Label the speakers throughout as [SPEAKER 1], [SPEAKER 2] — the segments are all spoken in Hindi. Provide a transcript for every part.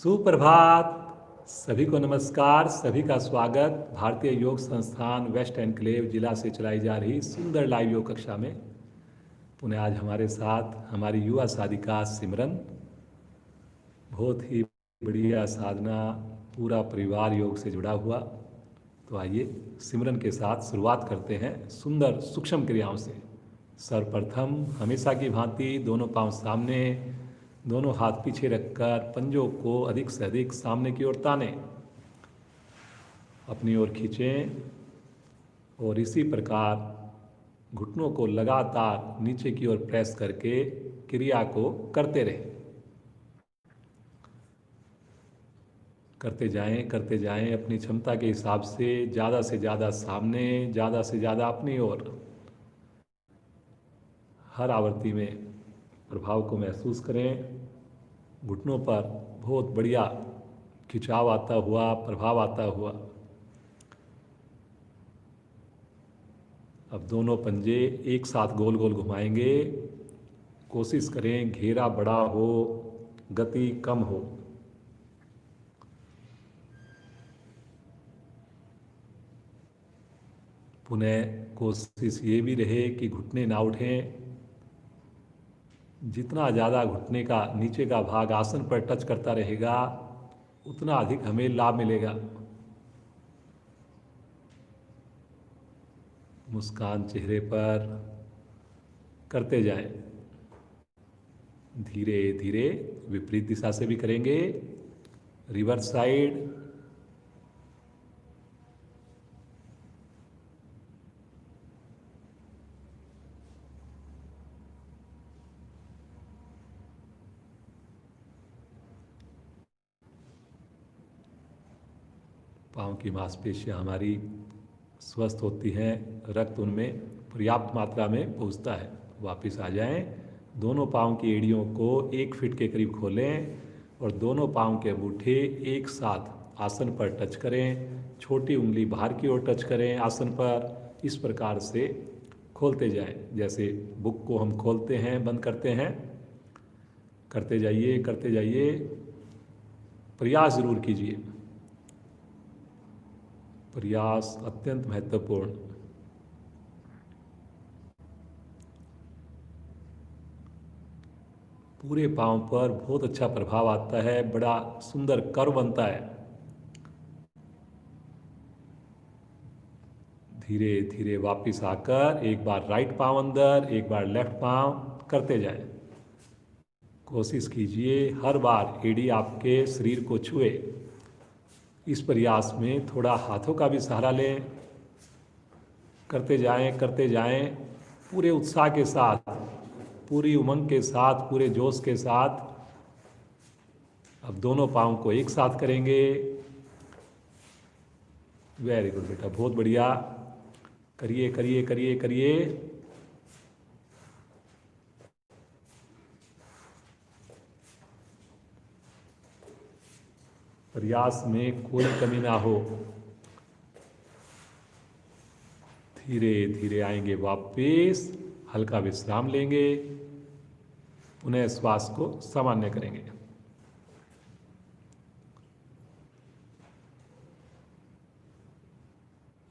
[SPEAKER 1] सुप्रभात। सभी को नमस्कार, सभी का स्वागत भारतीय योग संस्थान वेस्ट एनक्लेव जिला से चलाई जा रही सुंदर लाइव योग कक्षा में। पुनः आज हमारे साथ हमारी युवा साधिका सिमरन। बहुत ही बढ़िया साधना, पूरा परिवार योग से जुड़ा हुआ। तो आइए सिमरन के साथ शुरुआत करते हैं सुंदर सूक्ष्म क्रियाओं से। सर्वप्रथम हमेशा की भांति दोनों पांव सामने, दोनों हाथ पीछे रखकर पंजों को अधिक से अधिक सामने की ओर ताने, अपनी ओर खींचें और इसी प्रकार घुटनों को लगातार नीचे की ओर प्रेस करके क्रिया को करते रहें। करते जाएं अपनी क्षमता के हिसाब से ज़्यादा सामने, ज़्यादा से ज़्यादा अपनी ओर। हर आवृत्ति में प्रभाव को महसूस करें। घुटनों पर बहुत बढ़िया खिंचाव आता हुआ, प्रभाव आता हुआ। अब दोनों पंजे एक साथ गोल गोल घुमाएंगे। कोशिश करें घेरा बड़ा हो, गति कम हो। पुनः कोशिश ये भी रहे कि घुटने ना उठें। जितना ज़्यादा घुटने का नीचे का भाग आसन पर टच करता रहेगा, उतना अधिक हमें लाभ मिलेगा। मुस्कान चेहरे पर, करते जाएं। धीरे धीरे विपरीत दिशा से भी करेंगे। रिवर्स साइड, पाँव की मांसपेशियां हमारी स्वस्थ होती हैं, रक्त उनमें पर्याप्त मात्रा में पहुंचता है। वापस आ जाएं। दोनों पाँव की एड़ियों को 1 फीट के करीब खोलें और दोनों पाँव के अंगूठे एक साथ आसन पर टच करें। छोटी उंगली बाहर की ओर टच करें आसन पर। इस प्रकार से खोलते जाएं, जैसे बुक को हम खोलते हैं, बंद करते हैं। करते जाइए। प्रयास जरूर कीजिए। प्रयास अत्यंत महत्वपूर्ण। पूरे पांव पर बहुत अच्छा प्रभाव आता है, बड़ा सुंदर कर्व बनता है। धीरे धीरे वापस आकर एक बार राइट पांव अंदर, एक बार लेफ्ट पांव करते जाएं। कोशिश कीजिए हर बार एड़ी आपके शरीर को छुए। इस प्रयास में थोड़ा हाथों का भी सहारा लें। करते जाएं पूरे उत्साह के साथ, पूरी उमंग के साथ, पूरे जोश के साथ। अब दोनों पाँव को एक साथ करेंगे। वेरी गुड बेटा, बहुत बढ़िया। करिए। प्रयास में कोई कमी ना हो। धीरे धीरे आएंगे वापस, हल्का विश्राम लेंगे, पुनः श्वास को सामान्य करेंगे।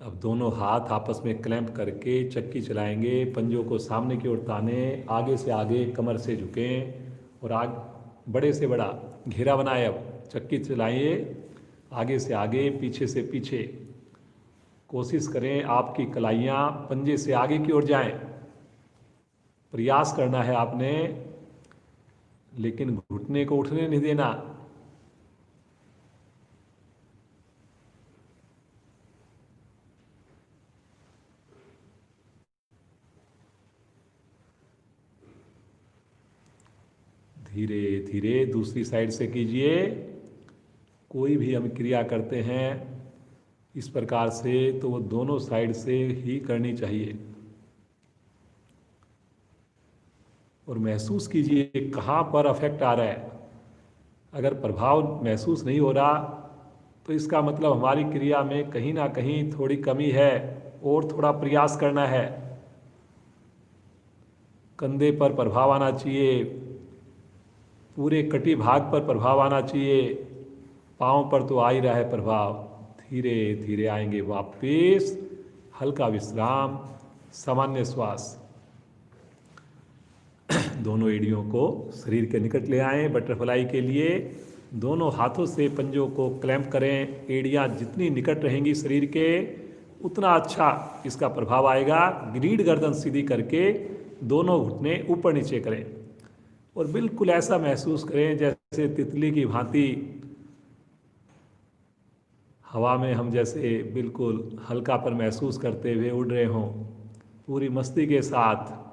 [SPEAKER 1] अब दोनों हाथ आपस में क्लैंप करके चक्की चलाएंगे। पंजों को सामने की ओर ताने, आगे से आगे कमर से झुकें और बड़े से बड़ा घेरा बनाए। अब चक्की चलाइए, आगे से आगे, पीछे से पीछे। कोशिश करें आपकी कलाइयाँ पंजे से आगे की ओर जाएं। प्रयास करना है आपने, लेकिन घुटने को उठने नहीं देना। धीरे धीरे दूसरी साइड से कीजिए। कोई भी हम क्रिया करते हैं इस प्रकार से तो वो दोनों साइड से ही करनी चाहिए। और महसूस कीजिए कहाँ पर अफेक्ट आ रहा है। अगर प्रभाव महसूस नहीं हो रहा तो इसका मतलब हमारी क्रिया में कहीं ना कहीं थोड़ी कमी है और थोड़ा प्रयास करना है। कंधे पर प्रभाव आना चाहिए, पूरे कटी भाग पर प्रभाव आना चाहिए। पाँव पर तो आ ही रहा है प्रभाव, धीरे धीरे आएंगे वापस। हल्का विश्राम, सामान्य श्वास। दोनों एड़ियों को शरीर के निकट ले आएं बटरफ्लाई के लिए। दोनों हाथों से पंजों को क्लैंप करें। एड़ियाँ जितनी निकट रहेंगी शरीर के उतना अच्छा इसका प्रभाव आएगा। ग्रीड गर्दन सीधी करके दोनों घुटने ऊपर नीचे करें और बिल्कुल ऐसा महसूस करें जैसे तितली की भांति हवा में हम जैसे बिल्कुल हल्कापन महसूस करते हुए उड़ रहे हों। पूरी मस्ती के साथ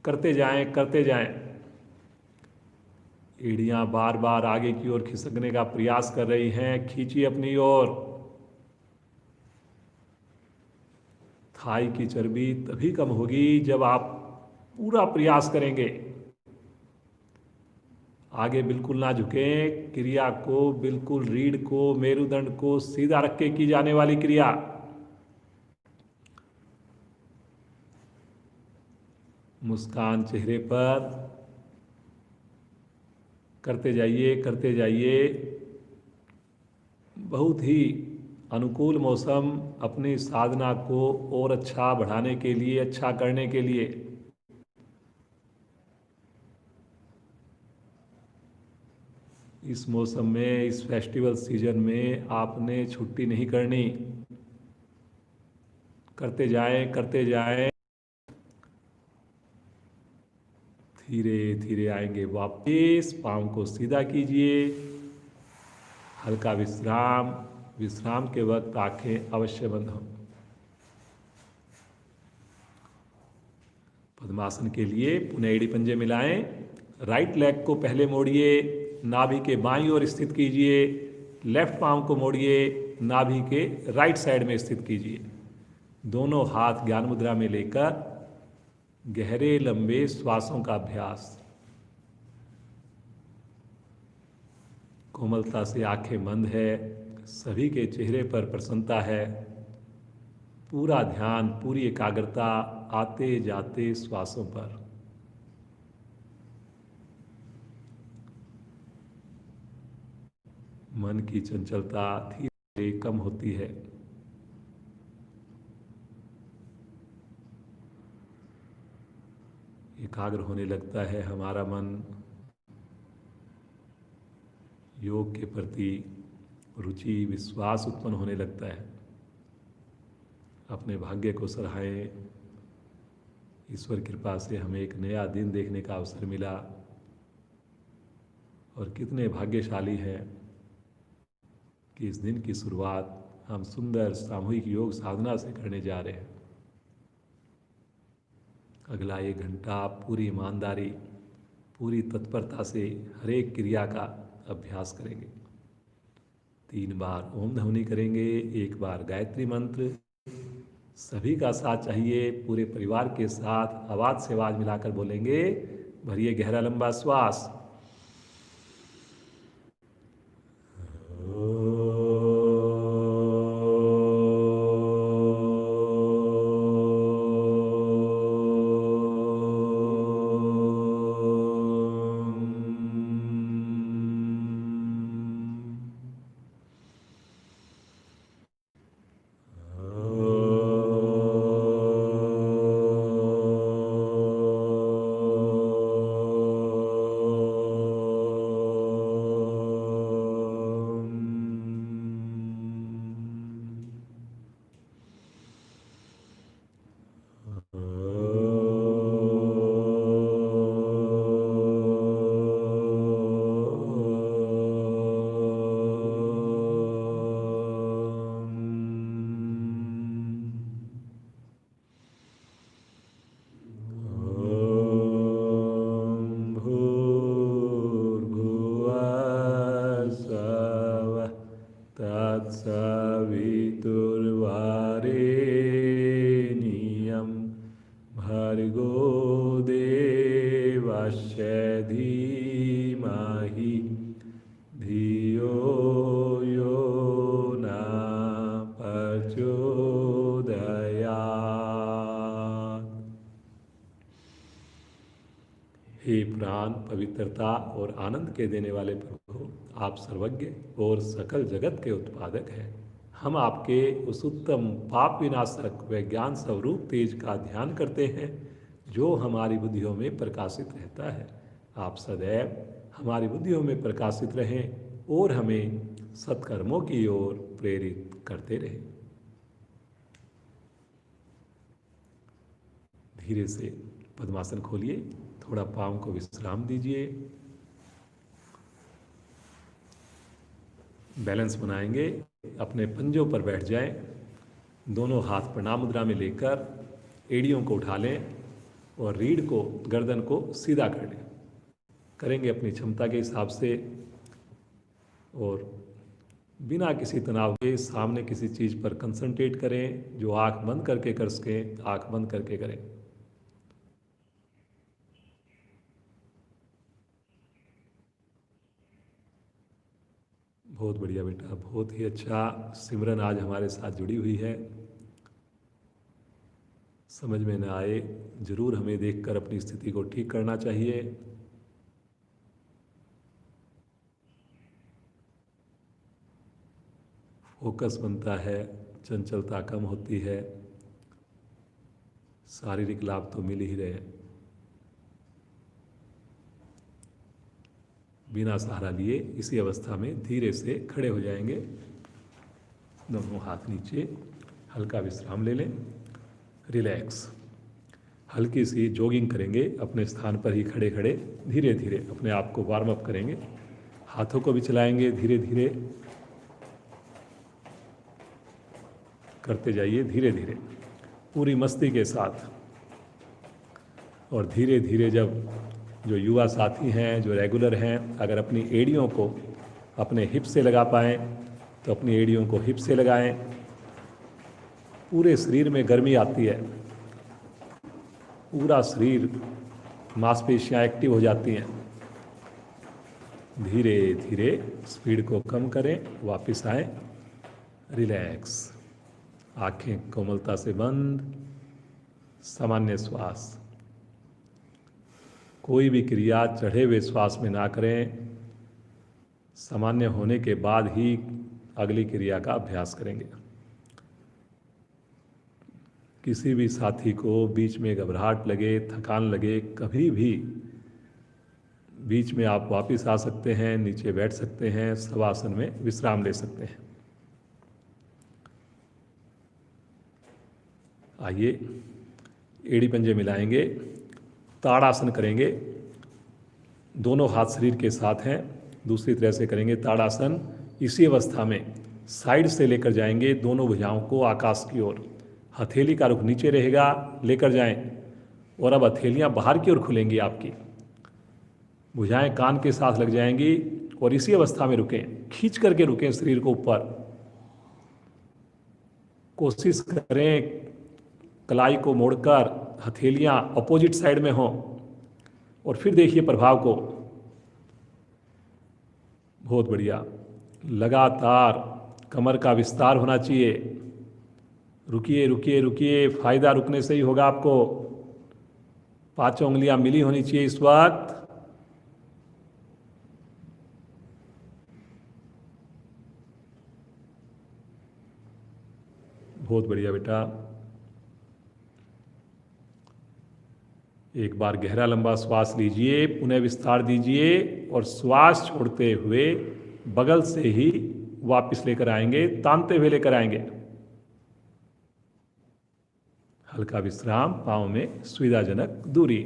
[SPEAKER 1] करते जाएं, करते जाएं। एड़ियाँ बार बार आगे की ओर खिसकने का प्रयास कर रही हैं, खींचिए अपनी ओर। थाई की चर्बी तभी कम होगी जब आप पूरा प्रयास करेंगे। आगे बिल्कुल ना झुकें। क्रिया को बिल्कुल रीढ़ को, मेरुदंड को सीधा रख के की जाने वाली क्रिया। मुस्कान चेहरे पर, करते जाइए, करते जाइए। बहुत ही अनुकूल मौसम अपनी साधना को और अच्छा बढ़ाने के लिए, अच्छा करने के लिए। इस मौसम में, इस फेस्टिवल सीजन में आपने छुट्टी नहीं करनी। करते जाएं, करते जाएं। धीरे धीरे आएंगे वापस। पाँव को सीधा कीजिए। हल्का विश्राम। विश्राम के वक्त आंखें अवश्य बंद हों। पद्मासन के लिए पुनः एड़ी पंजे मिलाएं। राइट लेग को पहले मोड़िए, नाभि के बाईं ओर स्थित कीजिए। लेफ्ट पाँव को मोड़िए, नाभि के राइट साइड में स्थित कीजिए। दोनों हाथ ज्ञान मुद्रा में लेकर गहरे लंबे श्वासों का अभ्यास। कोमलता से आंखें बंद है। सभी के चेहरे पर प्रसन्नता है। पूरा ध्यान, पूरी एकाग्रता आते जाते श्वासों पर। मन की चंचलता धीरे धीरे कम होती है। एकाग्र होने लगता है हमारा मन। योग के प्रति रुचि, विश्वास उत्पन्न होने लगता है। अपने भाग्य को सराहें। ईश्वर कृपा से हमें एक नया दिन देखने का अवसर मिला और कितने भाग्यशाली हैं कि इस दिन की शुरुआत हम सुंदर सामूहिक योग साधना से करने जा रहे हैं। अगला 1 घंटा पूरी ईमानदारी, पूरी तत्परता से हर एक क्रिया का अभ्यास करेंगे। 3 बार ओम ध्वनि करेंगे, 1 बार गायत्री मंत्र। सभी का साथ चाहिए। पूरे परिवार के साथ आवाज से आवाज मिलाकर बोलेंगे। भरिए गहरा लंबा श्वास। तत्सवितुर्वरेण्यं भर्गो देवस्य धीमहि धियो यो न प्रचोदयात्। हे प्राण पवित्रता और आनंद के देने वाले प्रभु, आप सर्वज्ञ और सकल जगत के उत्पादक हैं। हम आपके उस उत्तम पाप विनाशक व ज्ञान स्वरूप तेज का ध्यान करते हैं जो हमारी बुद्धियों में प्रकाशित रहता है। आप सदैव हमारी बुद्धियों में प्रकाशित रहें और हमें सत्कर्मों की ओर प्रेरित करते रहें। धीरे से पद्मासन खोलिए, थोड़ा पाँव को विश्राम दीजिए, बैलेंस बनाएंगे। अपने पंजों पर बैठ जाएं, दोनों हाथ प्रणाम मुद्रा में लेकर एड़ियों को उठा लें और रीढ़ को, गर्दन को सीधा कर लें। करेंगे अपनी क्षमता के हिसाब से और बिना किसी तनाव के सामने किसी चीज़ पर कंसंट्रेट करें। जो आँख बंद करके कर सकें, आँख बंद करके करें। बहुत बढ़िया बेटा, बहुत ही अच्छा। सिमरन आज हमारे साथ जुड़ी हुई है। समझ में न आए, जरूर हमें देखकर अपनी स्थिति को ठीक करना चाहिए। फोकस बनता है, चंचलता कम होती है, शारीरिक लाभ तो मिल ही रहे। बिना सहारा लिए इसी अवस्था में धीरे से खड़े हो जाएंगे। दोनों हाथ नीचे, हल्का विश्राम ले लें, रिलैक्स। हल्की सी जॉगिंग करेंगे अपने स्थान पर ही खड़े खड़े। धीरे धीरे अपने आप को वार्म अप करेंगे। हाथों को भी चलाएंगे, धीरे धीरे करते जाइए, धीरे धीरे पूरी मस्ती के साथ। और धीरे धीरे जब जो युवा साथी हैं, जो रेगुलर हैं, अगर अपनी एड़ियों को अपने हिप से लगा पाएँ तो अपनी एड़ियों को हिप से लगाएं। पूरे शरीर में गर्मी आती है, पूरा शरीर, मांसपेशियाँ एक्टिव हो जाती हैं। धीरे धीरे स्पीड को कम करें, वापस आएं, रिलैक्स। आंखें कोमलता से बंद, सामान्य श्वास। कोई भी क्रिया चढ़े हुए श्वास में ना करें। सामान्य होने के बाद ही अगली क्रिया का अभ्यास करेंगे। किसी भी साथी को बीच में घबराहट लगे, थकान लगे, कभी भी बीच में आप वापस आ सकते हैं, नीचे बैठ सकते हैं, शवासन में विश्राम ले सकते हैं। आइए एड़ी पंजे मिलाएंगे, ताड़ासन करेंगे। दोनों हाथ शरीर के साथ हैं, दूसरी तरह से करेंगे ताड़ासन। इसी अवस्था में साइड से लेकर जाएंगे दोनों भुजाओं को आकाश की ओर। हथेली का रुख नीचे रहेगा, लेकर जाएं। और अब हथेलियां बाहर की ओर खुलेंगी आपकी, भुजाएं कान के साथ लग जाएंगी और इसी अवस्था में रुकें, खींच करके रुकें शरीर को ऊपर। कोशिश करें कलाई को मोड़कर हथेलियां अपोजिट साइड में हों और फिर देखिए प्रभाव को। बहुत बढ़िया। लगातार कमर का विस्तार होना चाहिए। रुकिए रुकिए रुकिए, फायदा रुकने से ही होगा आपको। पांचों उंगलियां मिली होनी चाहिए इस वक्त। बहुत बढ़िया बेटा। एक बार गहरा लंबा श्वास लीजिए, पुनः विस्तार दीजिए और श्वास छोड़ते हुए बगल से ही वापस लेकर आएंगे, तानते हुए लेकर आएंगे। हल्का विश्राम, पांव में सुविधाजनक दूरी।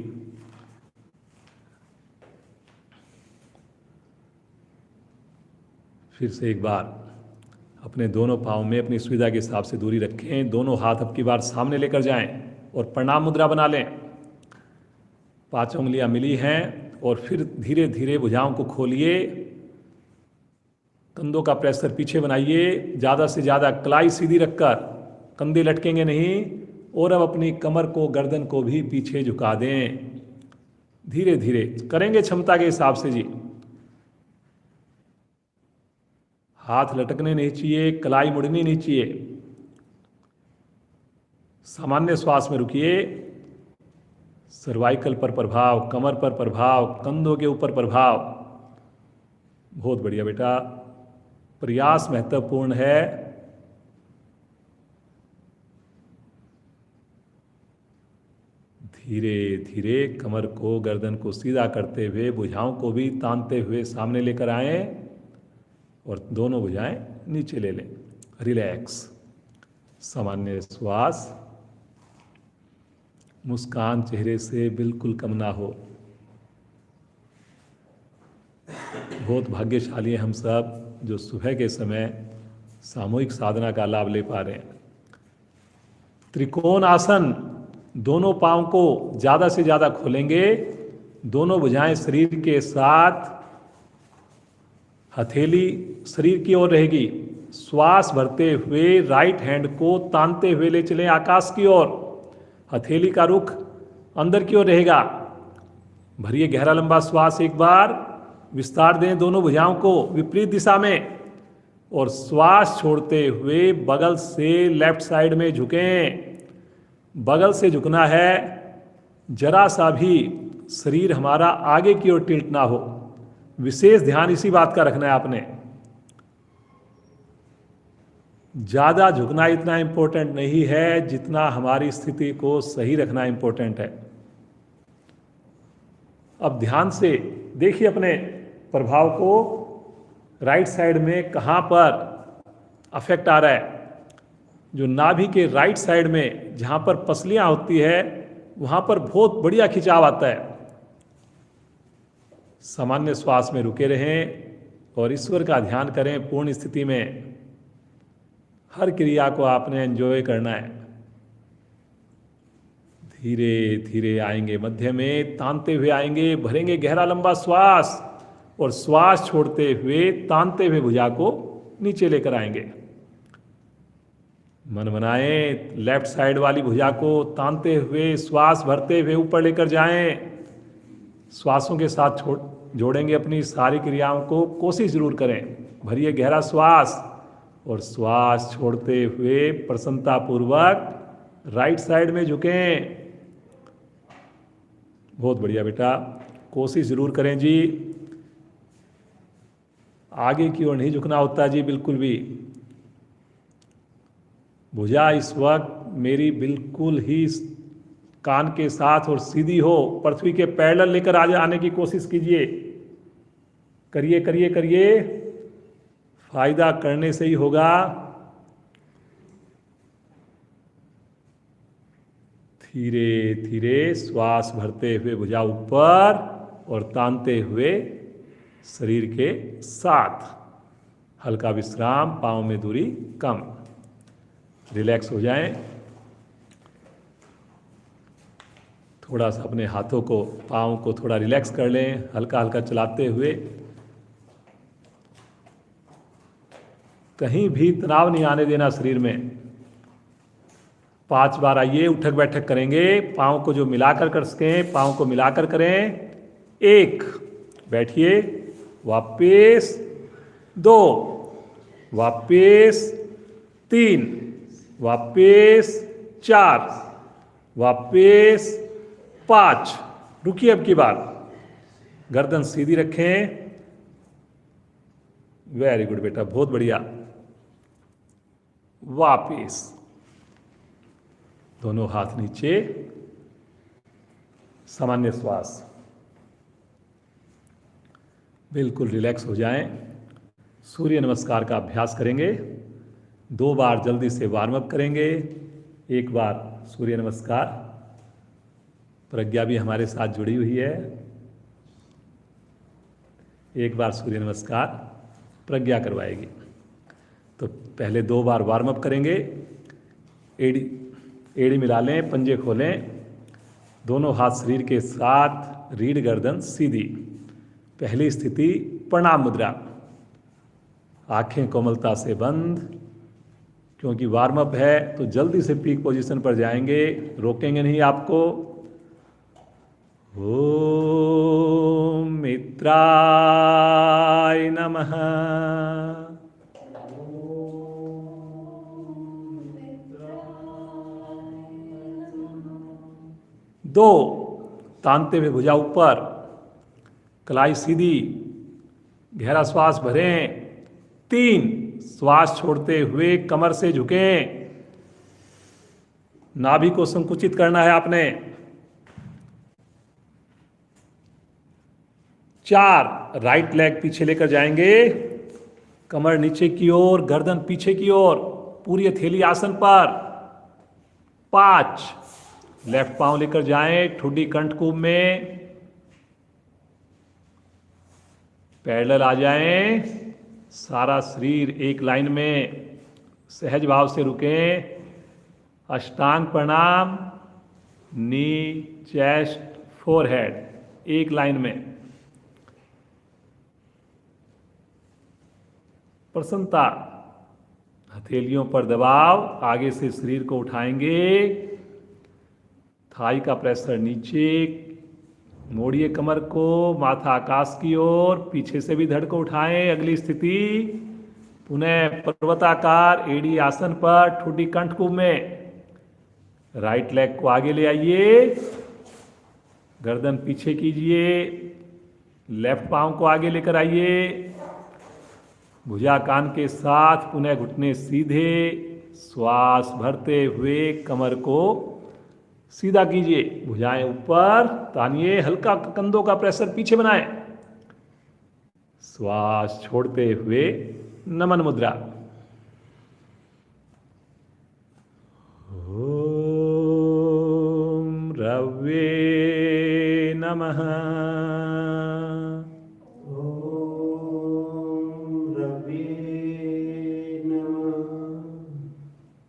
[SPEAKER 1] फिर से एक बार अपने दोनों पांव में अपनी सुविधा के हिसाब से दूरी रखें। दोनों हाथ अब की बार सामने लेकर जाएं और प्रणाम मुद्रा बना लें। पांचों उंगलियां मिली हैं और फिर धीरे धीरे भुजाओं को खोलिए, कंधों का प्रेशर पीछे बनाइए, ज़्यादा से ज़्यादा कलाई सीधी रखकर, कंधे लटकेंगे नहीं। और अब अपनी कमर को, गर्दन को भी पीछे झुका दें। धीरे धीरे करेंगे क्षमता के हिसाब से जी। हाथ लटकने नहीं चाहिए, कलाई मुड़नी नहीं चाहिए। सामान्य श्वास में रुकिए। सर्वाइकल पर प्रभाव, कमर पर प्रभाव, कंधों के ऊपर प्रभाव। बहुत बढ़िया बेटा, प्रयास महत्वपूर्ण है। धीरे धीरे कमर को, गर्दन को सीधा करते हुए, भुजाओं को भी तानते हुए सामने लेकर आए और दोनों भुजाएं नीचे ले लें। रिलैक्स, सामान्य श्वास, मुस्कान चेहरे से बिल्कुल कम ना हो। बहुत भाग्यशाली हैं हम सब जो सुबह के समय सामूहिक साधना का लाभ ले पा रहे हैं। त्रिकोण आसन, दोनों पांव को ज़्यादा से ज़्यादा खोलेंगे, दोनों भुजाएं शरीर के साथ, हथेली शरीर की ओर रहेगी। श्वास भरते हुए राइट हैंड को तानते हुए ले चलें आकाश की ओर। हथेली का रुख अंदर की ओर रहेगा। भरिए गहरा लंबा श्वास, एक बार विस्तार दें दोनों भुजाओं को विपरीत दिशा में, और श्वास छोड़ते हुए बगल से लेफ्ट साइड में झुकें। बगल से झुकना है, जरा सा भी शरीर हमारा आगे की ओर टिल्ट ना हो। विशेष ध्यान इसी बात का रखना है आपने। ज्यादा झुकना इतना इंपॉर्टेंट नहीं है जितना हमारी स्थिति को सही रखना इंपॉर्टेंट है। अब ध्यान से देखिए अपने प्रभाव को, राइट साइड में कहां पर अफेक्ट आ रहा है। जो नाभि के राइट साइड में जहां पर पसलियां होती है वहां पर बहुत बढ़िया खिंचाव आता है। सामान्य श्वास में रुके रहें और ईश्वर का ध्यान करें पूर्ण स्थिति में। हर क्रिया को आपने एंजॉय करना है। धीरे धीरे आएंगे, मध्य में तानते हुए आएंगे, भरेंगे गहरा लंबा श्वास और श्वास छोड़ते हुए तानते हुए भुजा को नीचे लेकर आएंगे। मन बनाएं, लेफ्ट साइड वाली भुजा को तानते हुए श्वास भरते हुए ऊपर लेकर जाएं। श्वासों के साथ जोड़ेंगे अपनी सारी क्रियाओं को, कोशिश जरूर करें। भरिए गहरा श्वास और श्वास छोड़ते हुए प्रसन्नतापूर्वक राइट साइड में झुकें। बहुत बढ़िया बेटा, कोशिश जरूर करें जी। आगे की ओर नहीं झुकना होता जी बिल्कुल भी। भुजा इस वक्त मेरी बिल्कुल ही कान के साथ और सीधी हो, पृथ्वी के पैरेलल लेकर आने की कोशिश कीजिए। करिए करिए करिए, फायदा करने से ही होगा। धीरे धीरे श्वास भरते हुए भुजा ऊपर और तानते हुए शरीर के साथ। हल्का विश्राम, पांव में दूरी कम। रिलैक्स हो जाएं। थोड़ा सा अपने हाथों को, पाँव को थोड़ा रिलैक्स कर लें, हल्का हल्का चलाते हुए। कहीं भी तनाव नहीं आने देना शरीर में। 5 बार आइए, उठक बैठक करेंगे। पाँव को जो मिलाकर कर सकें पाँव को मिलाकर करें। 1, बैठिए, वापिस 2, वापिस 3, वापिस 4, वापिस 5। रुकिए अब की बार, गर्दन सीधी रखें। वेरी गुड बेटा, बहुत बढ़िया। वापिस, दोनों हाथ नीचे, सामान्य श्वास। बिल्कुल रिलैक्स हो जाएं। सूर्य नमस्कार का अभ्यास करेंगे। 2 बार जल्दी से वार्म अप करेंगे। 1 बार सूर्य नमस्कार। प्रज्ञा भी हमारे साथ जुड़ी हुई है। 1 बार सूर्य नमस्कार प्रज्ञा करवाएगी। तो पहले 2 बार वार्म अप करेंगे। एड़ी मिला लें, पंजे खोलें, दोनों हाथ शरीर के साथ, रीढ़ गर्दन सीधी। पहली स्थिति प्रणाम मुद्रा। आंखें कोमलता से बंद, क्योंकि वार्म अप है तो जल्दी से पीक पोजीशन पर जाएंगे, रोकेंगे नहीं आपको। ओम मित्राय नमः। 2, तानते हुए भुजा ऊपर, कलाई सीधी, गहरा श्वास भरें। 3, श्वास छोड़ते हुए कमर से झुकें, नाभि को संकुचित करना है आपने। 4, राइट लेग पीछे लेकर जाएंगे, कमर नीचे की ओर, गर्दन पीछे की ओर, पूरी हथेली आसन पर। 5, लेफ्ट पांव लेकर जाएं ठुड्डी कंठकूप में, पैरेलल आ जाएं, सारा शरीर एक लाइन में, सहज भाव से रुकें। अष्टांग प्रणाम, नी, चेस्ट, फोरहेड, एक लाइन में। प्रसन्नता, हथेलियों पर दबाव, आगे से शरीर को उठाएंगे, थाई का प्रेशर नीचे, मोड़िए कमर को, माथा आकाश की ओर, पीछे से भी धड़ को उठाएं। अगली स्थिति, पुनः पर्वताकार एड़ी आसन पर, ठुड्डी कंठकूप में। राइट लेग को आगे ले आइए, गर्दन पीछे कीजिए, लेफ्ट पांव को आगे लेकर आइए, भुजा कान के साथ, पुनः घुटने सीधे, श्वास भरते हुए कमर को सीधा कीजिए, भुजाएं ऊपर तानिए, हल्का कंधों का प्रेशर पीछे बनाएं। श्वास छोड़ते हुए नमन मुद्रा। ओम रवे नमः।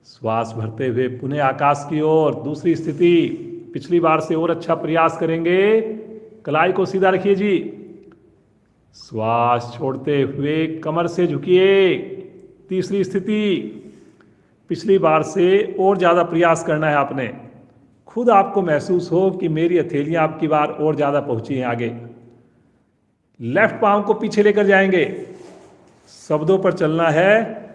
[SPEAKER 1] श्वास भरते हुए पुनः आकाश की ओर, दूसरी स्थिति, पिछली बार से और अच्छा प्रयास करेंगे। कलाई को सीधा रखिए जी, श्वास छोड़ते हुए कमर से झुकिए। तीसरी स्थिति, पिछली बार से और ज़्यादा प्रयास करना है आपने, खुद आपको महसूस हो कि मेरी हथेलियां आपकी बार और ज़्यादा पहुंची हैं आगे। लेफ्ट पांव को पीछे लेकर जाएंगे, शब्दों पर चलना है।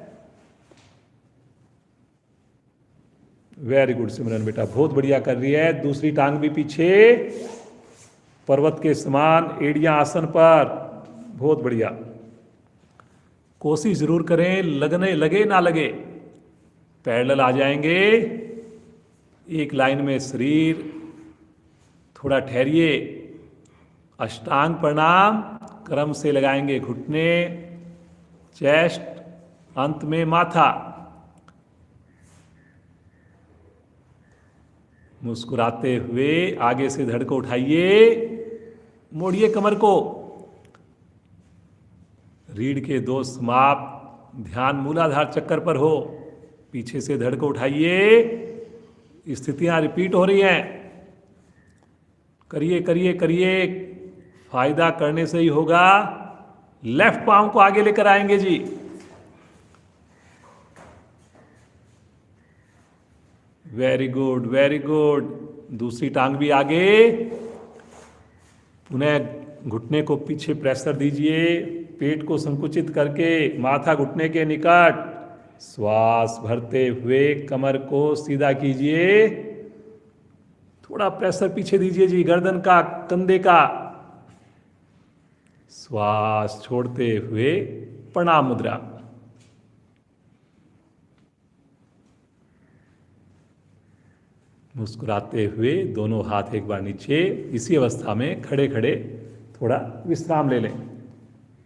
[SPEAKER 1] वेरी गुड सिमरन बेटा, बहुत बढ़िया कर रही है। दूसरी टांग भी पीछे, पर्वत के समान, एड़ियां आसन पर, बहुत बढ़िया। कोशिश जरूर करें, लगने लगे ना लगे। पैरेलल आ जाएंगे, एक लाइन में शरीर, थोड़ा ठहरिए। अष्टांग प्रणाम, क्रम से लगाएंगे घुटने, चेस्ट, अंत में माथा। मुस्कुराते हुए आगे से धड़ को उठाइए, मोड़िए कमर को। रीढ़ के 2 समाप्त, ध्यान मूलाधार चक्कर पर हो, पीछे से धड़ को उठाइए। स्थितियां रिपीट हो रही हैं, करिए करिए करिए, फायदा करने से ही होगा। लेफ्ट पांव को आगे लेकर आएंगे जी, वेरी गुड वेरी गुड। दूसरी टांग भी आगे, पुनः घुटने को पीछे प्रेशर दीजिए, पेट को संकुचित करके, माथा घुटने के निकट। श्वास भरते हुए कमर को सीधा कीजिए, थोड़ा प्रेशर पीछे दीजिए जी, गर्दन का, कंधे का। श्वास छोड़ते हुए प्रणाम मुद्रा। मुस्कुराते हुए दोनों हाथ एक बार नीचे। इसी अवस्था में खड़े खड़े थोड़ा विश्राम ले लें।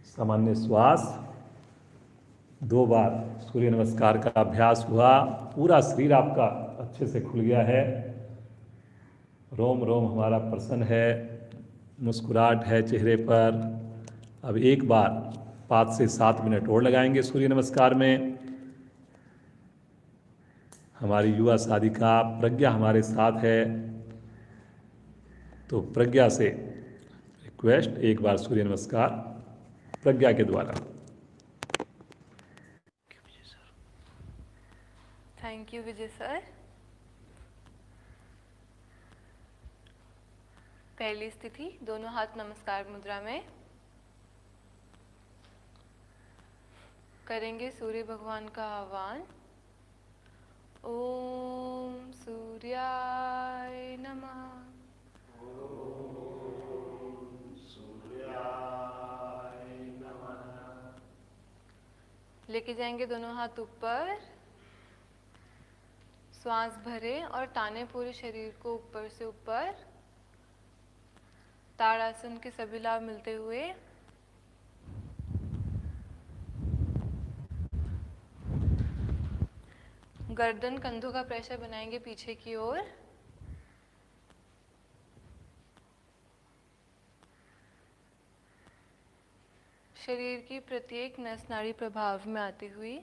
[SPEAKER 1] सामान्य श्वास, 2 बार सूर्य नमस्कार का अभ्यास हुआ, पूरा शरीर आपका अच्छे से खुल गया है, रोम रोम हमारा प्रसन्न है, मुस्कुराहट है चेहरे पर। अब एक बार 5 से 7 मिनट और लगाएंगे सूर्य नमस्कार में। हमारी युवा साधिका प्रज्ञा हमारे साथ है, तो प्रज्ञा से रिक्वेस्ट, एक बार सूर्य नमस्कार प्रज्ञा के द्वारा।
[SPEAKER 2] Thank you Vijay sir. पहली स्थिति, दोनों हाथ नमस्कार मुद्रा में। करेंगे सूर्य भगवान का आह्वान। ओम सूर्याय नमः। लेके जाएंगे दोनों हाथ ऊपर, श्वास भरें और ताने पूरे शरीर को ऊपर से ऊपर। ताड़ासन के सभी लाभ मिलते हुए गर्दन कंधों का प्रेशर बनाएंगे पीछे की ओर। शरीर की प्रत्येक नस नाड़ी प्रभाव में आती हुई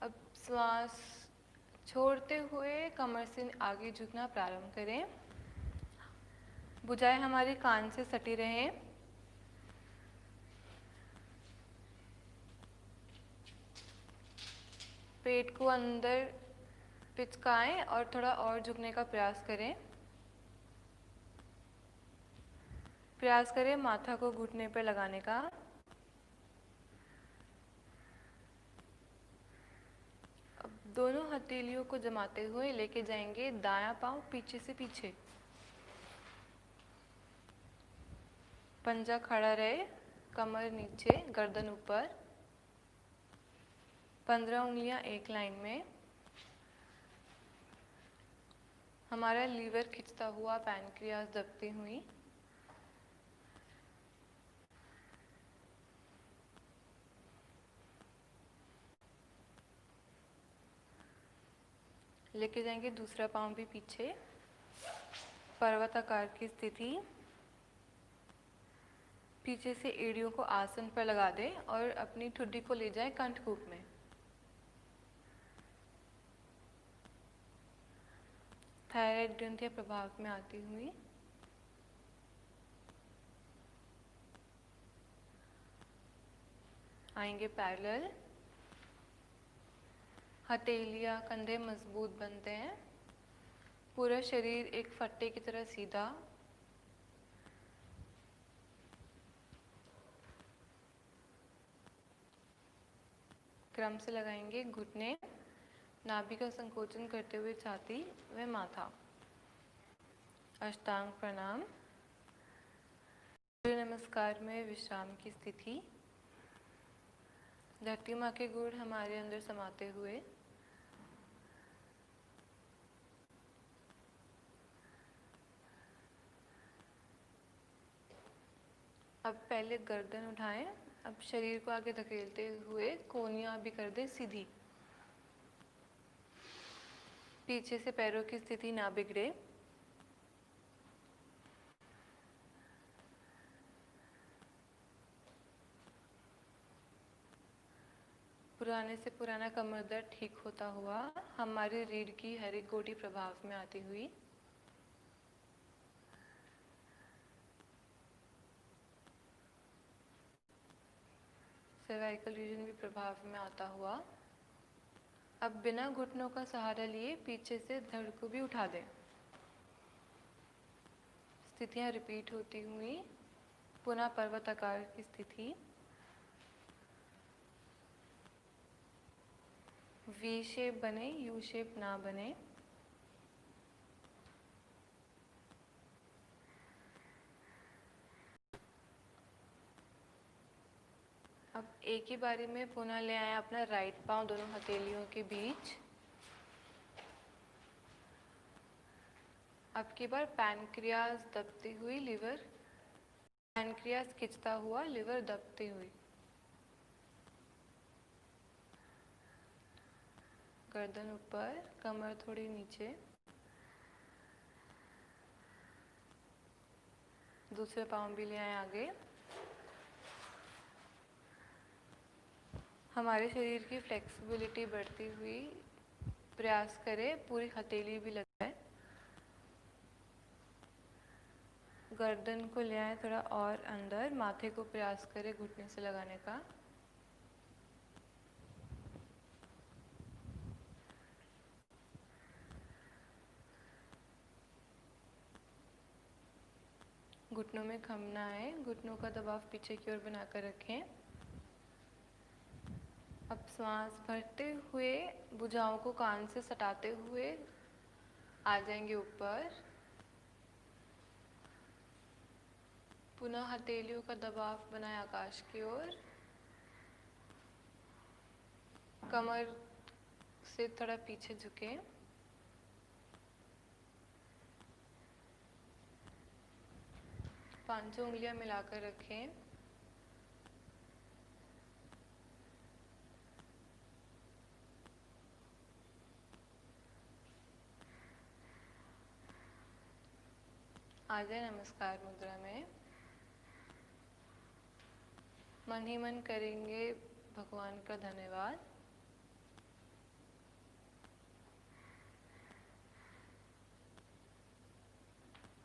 [SPEAKER 2] अब श्वास छोड़ते हुए कमर से आगे झुकना प्रारंभ करें। भुजाएं हमारी कान से सटी रहें। पेट को अंदर पिचकाएं और थोड़ा और झुकने का प्रयास करें। प्रयास करें माथा को घुटने पर लगाने का। अब दोनों हथेलियों को जमाते हुए लेके जाएंगे दायां पांव पीछे से पीछे। पंजा खड़ा रहे, कमर नीचे, गर्दन ऊपर। 15 उंगलियां एक लाइन में। हमारा लीवर खिंचता हुआ, पैनक्रियास दबती हुई। लेके जाएंगे दूसरा पांव भी पीछे, पर्वत आकार की स्थिति। पीछे से एड़ियों को आसन पर लगा दें और अपनी ठुड्डी को ले जाएं कंठकूप में। थायराइड ग्रंथियां प्रभाव में आती हुई आएंगे पैरेलल। हथेलियां कंधे मजबूत बनते हैं। पूरा शरीर एक फट्टे की तरह सीधा। क्रम से लगाएंगे घुटने, नाभि का संकोचन करते हुए छाती व माथा। अष्टांग प्रणाम। सूर्य नमस्कार में विश्राम की स्थिति। धरती माँ के गुण हमारे अंदर समाते हुए अब पहले गर्दन उठाएं। अब शरीर को आगे धकेलते हुए कोहनियां भी कर दें सीधी। पीछे से पैरों की स्थिति ना बिगड़े। पुराने से पुराना कमर दर्द ठीक होता हुआ हमारी रीढ़ की हर एक गोटी प्रभाव में आती हुई सर्वाइकल रीजन भी प्रभाव में आता हुआ। अब बिना घुटनों का सहारा लिए पीछे से धड़ को भी उठा दें। स्थितियां रिपीट होती हुई पुनः पर्वत आकार की स्थिति। वी शेप बने, यू शेप ना बने। अब एक ही बारी में पुनः ले आए अपना राइट पांव दोनों हथेलियों के बीच। अब की बार पैनक्रियास दबती हुई लिवर, पैनक्रियास खिंचता हुआ लिवर दबती हुई। गर्दन ऊपर, कमर थोड़ी नीचे। दूसरे पांव भी ले आए आगे। हमारे शरीर की फ्लेक्सिबिलिटी बढ़ती हुई प्रयास करें पूरी हथेली भी लगाए। गर्दन को ले आए थोड़ा और अंदर, माथे को प्रयास करें घुटने से लगाने का। घुटनों में खम ना आए, घुटनों का दबाव पीछे की ओर बनाकर रखें। अब श्वास भरते हुए भुजाओं को कान से सटाते हुए आ जाएंगे ऊपर। पुनः हथेलियों का दबाव बनाए आकाश की ओर। कमर से थोड़ा पीछे झुके। पांचों उंगलियां मिलाकर रखें। आ जाए नमस्कार मुद्रा में। मन ही मन करेंगे भगवान का धन्यवाद।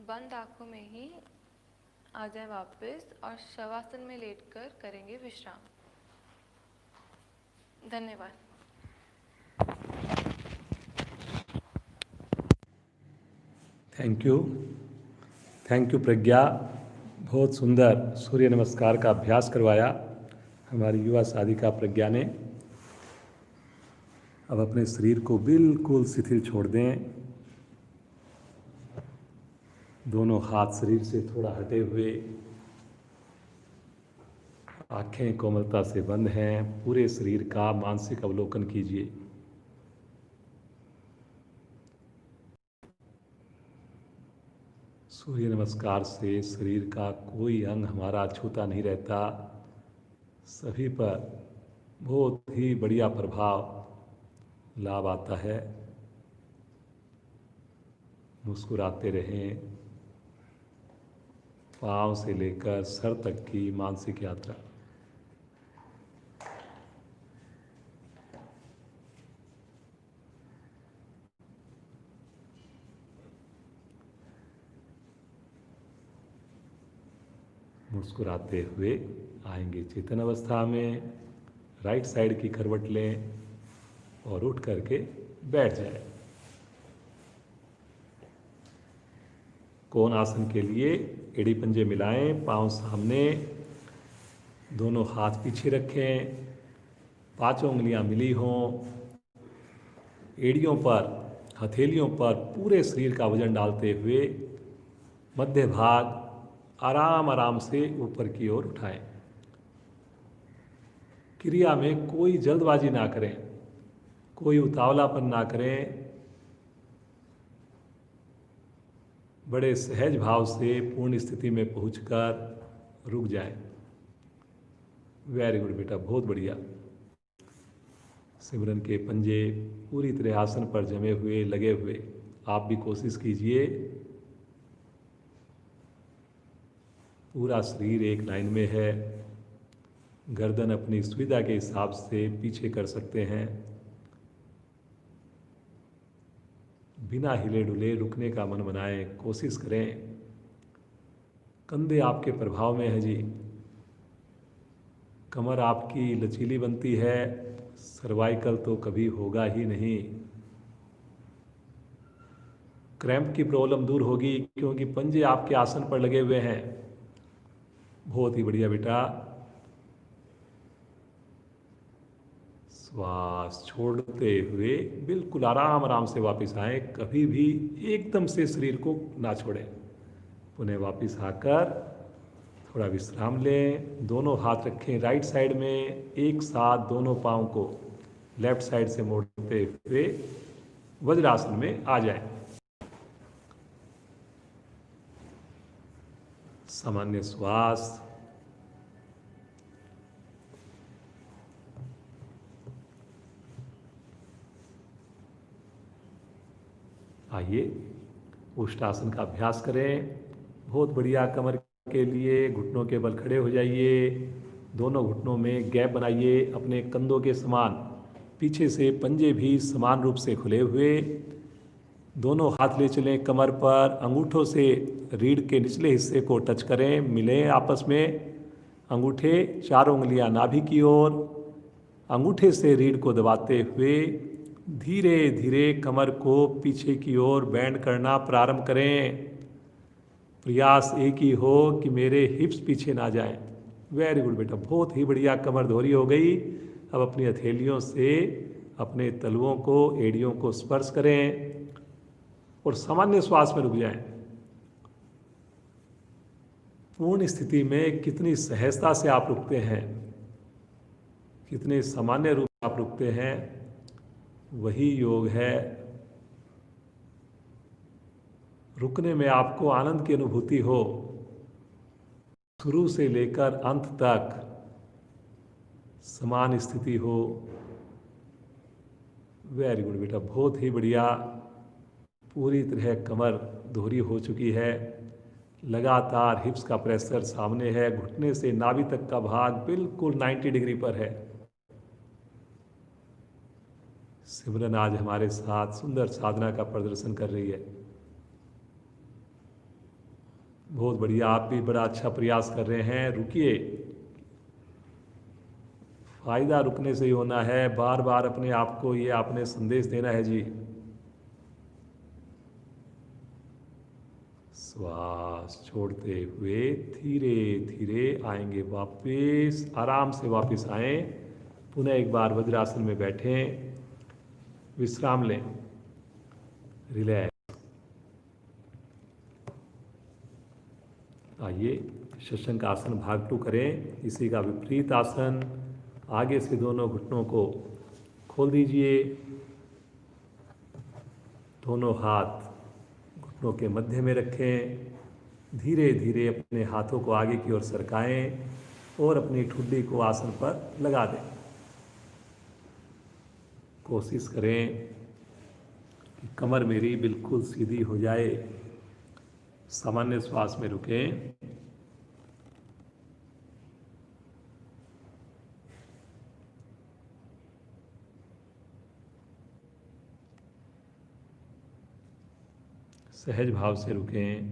[SPEAKER 2] बंद आंखों में ही आ जाए वापस और शवासन में लेटकर करेंगे विश्राम। धन्यवाद।
[SPEAKER 1] थैंक यू प्रज्ञा। बहुत सुंदर सूर्य नमस्कार का अभ्यास करवाया हमारी युवा साधिका प्रज्ञा ने। अब अपने शरीर को बिल्कुल शिथिल छोड़ दें। दोनों हाथ शरीर से थोड़ा हटे हुए, आंखें कोमलता से बंद हैं। पूरे शरीर का मानसिक अवलोकन कीजिए। सूर्य नमस्कार से शरीर का कोई अंग हमारा छूता नहीं रहता। सभी पर बहुत ही बढ़िया प्रभाव लाभ आता है। मुस्कुराते रहें। पाँव से लेकर सर तक की मानसिक यात्रा। मुस्कुराते हुए आएंगे चेतन अवस्था में। राइट साइड की करवट लें और उठ करके बैठ जाए। कोण आसन के लिए एड़ी पंजे मिलाएं, पांव सामने, दोनों हाथ पीछे रखें, पांचों उंगलियां मिली हों। एड़ियों पर, हथेलियों पर पूरे शरीर का वजन डालते हुए मध्य भाग आराम आराम से ऊपर की ओर उठाएं। क्रिया में कोई जल्दबाजी ना करें, कोई उतावलापन ना करें। बड़े सहज भाव से पूर्ण स्थिति में पहुंचकर रुक जाएं। वेरी गुड बेटा, बहुत बढ़िया। सिमरन के पंजे पूरी तरह आसन पर जमे हुए, लगे हुए। आप भी कोशिश कीजिए। पूरा शरीर एक लाइन में है। गर्दन अपनी सुविधा के हिसाब से पीछे कर सकते हैं। बिना हिले डुले रुकने का मन बनाएं, कोशिश करें। कंधे आपके प्रभाव में है जी। कमर आपकी लचीली बनती है, सर्वाइकल तो कभी होगा ही नहीं। क्रैम्प की प्रॉब्लम दूर होगी क्योंकि पंजे आपके आसन पर लगे हुए हैं। बहुत ही बढ़िया बेटा। श्वास छोड़ते हुए बिल्कुल आराम आराम से वापस आएं। कभी भी एकदम से शरीर को ना छोड़ें। पुनः वापस आकर थोड़ा विश्राम लें। दोनों हाथ रखें राइट साइड में, एक साथ दोनों पाँव को लेफ्ट साइड से मोड़ते हुए वज्रासन में आ जाएं। सामान्य श्वास। आइए उष्टासन का अभ्यास करें। बहुत बढ़िया। कमर के लिए घुटनों के बल खड़े हो जाइए। दोनों घुटनों में गैप बनाइए अपने कंधों के समान। पीछे से पंजे भी समान रूप से खुले हुए। दोनों हाथ ले चलें कमर पर। अंगूठों से रीढ़ के निचले हिस्से को टच करें, मिलें आपस में। अंगूठे चारों उंगलियां नाभि की ओर। अंगूठे से रीढ़ को दबाते हुए धीरे धीरे कमर को पीछे की ओर बैंड करना प्रारंभ करें। प्रयास एक ही हो कि मेरे हिप्स पीछे ना जाएं। वेरी गुड बेटा, बहुत ही बढ़िया। कमर दोहरी हो गई। अब अपनी हथेलियों से अपने तलवों को, एड़ियों को स्पर्श करें और सामान्य श्वास में रुक जाएं। पूर्ण स्थिति में कितनी सहजता से आप रुकते हैं, कितने सामान्य रूप से आप रुकते हैं, वही योग है। रुकने में आपको आनंद की अनुभूति हो, शुरू से लेकर अंत तक समान स्थिति हो। वेरी गुड बेटा, बहुत ही बढ़िया। पूरी तरह कमर दोहरी हो चुकी है, लगातार हिप्स का प्रेशर सामने है, घुटने से नाभि तक का भाग बिल्कुल 90 डिग्री पर है। सिमरन आज हमारे साथ सुंदर साधना का प्रदर्शन कर रही है। बहुत बढ़िया, आप भी बड़ा अच्छा प्रयास कर रहे हैं। रुकिए, फायदा रुकने से ही होना है। बार बार अपने आप को ये आपने संदेश देना है जी। श्वास छोड़ते हुए धीरे धीरे आएंगे वापस, आराम से वापस आए। पुनः एक बार वज्रासन में बैठें, विश्राम लें, रिलैक्स। आइए शशंक आसन भाग 2 करें। इसी का विपरीत आसन। आगे से दोनों घुटनों को खोल दीजिए, दोनों हाथ घुटनों के मध्य में रखें। धीरे धीरे अपने हाथों को आगे की ओर सरकाएं और अपनी ठुड्डी को आसन पर लगा दें। कोशिश करें कि कमर मेरी बिल्कुल सीधी हो जाए। सामान्य श्वास में रुकें। सहज भाव से रुकें,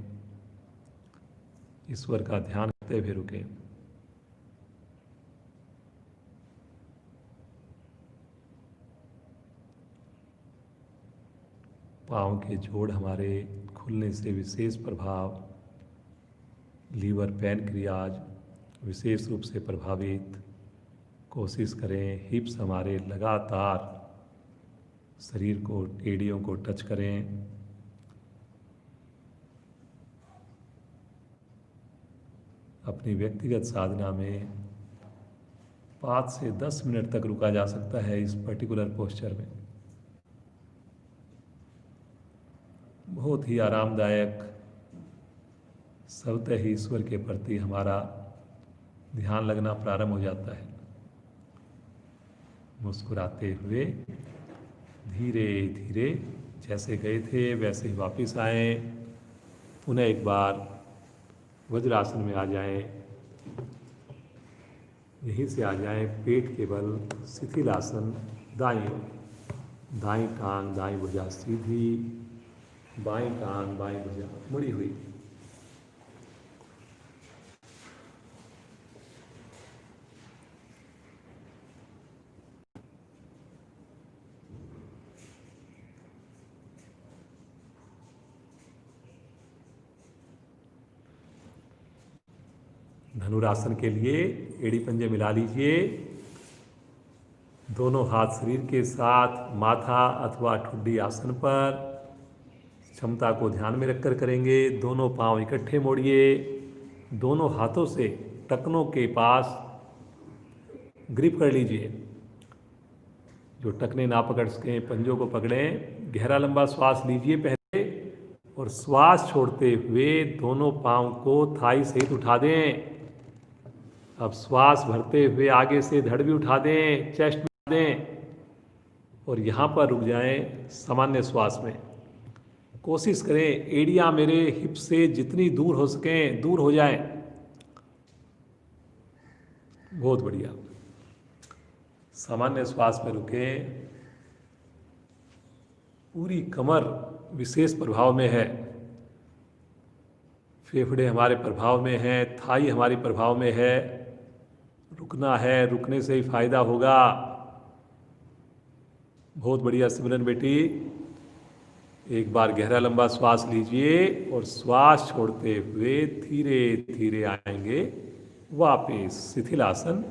[SPEAKER 1] ईश्वर का ध्यान करते हुए रुकें। पाँव के जोड़ हमारे खुलने से विशेष प्रभाव, लीवर पैनक्रियाज विशेष रूप से प्रभावित। कोशिश करें हिप्स हमारे लगातार शरीर को, एड़ियों को टच करें। अपनी व्यक्तिगत साधना में 5 से 10 मिनट तक रुका जा सकता है इस पर्टिकुलर पोस्चर में। बहुत ही आरामदायक, स्वतः ही ईश्वर के प्रति हमारा ध्यान लगना प्रारंभ हो जाता है। मुस्कुराते हुए धीरे धीरे जैसे गए थे वैसे ही वापस आएं। पुनः एक बार वज्रासन में आ जाएं, यहीं से आ जाएं पेट के बल शिथिलासन। दाईं ओर, दाईं टांग दाईं भुजा सीधी, बाईं टांग बाईं भुजा मुड़ी हुई। धनुरासन के लिए एड़ी पंजे मिला लीजिए। दोनों हाथ शरीर के साथ माथा अथवा ठुड्डी आसन पर, क्षमता को ध्यान में रखकर करेंगे। दोनों पांव इकट्ठे मोड़िए, दोनों हाथों से टखनों के पास ग्रिप कर लीजिए। जो टखने ना पकड़ सकें पंजों को पकड़ें। गहरा लंबा श्वास लीजिए पहले, और श्वास छोड़ते हुए दोनों पांव को थाई सहित उठा दें। अब श्वास भरते हुए आगे से धड़ भी उठा दें, चेस्ट में उठा दें, और यहाँ पर रुक जाएं सामान्य श्वास में। कोशिश करें एड़ियाँ मेरे हिप से जितनी दूर हो सकें दूर हो जाएं। बहुत बढ़िया। सामान्य श्वास में रुकें। पूरी कमर विशेष प्रभाव में है, फेफड़े हमारे प्रभाव में हैं, थाई हमारी प्रभाव में है। रुकना है, रुकने से ही फायदा होगा। बहुत बढ़िया सिमरन बेटी। एक बार गहरा लंबा श्वास लीजिए और श्वास छोड़ते हुए धीरे धीरे आएंगे वापस शिथिलासन।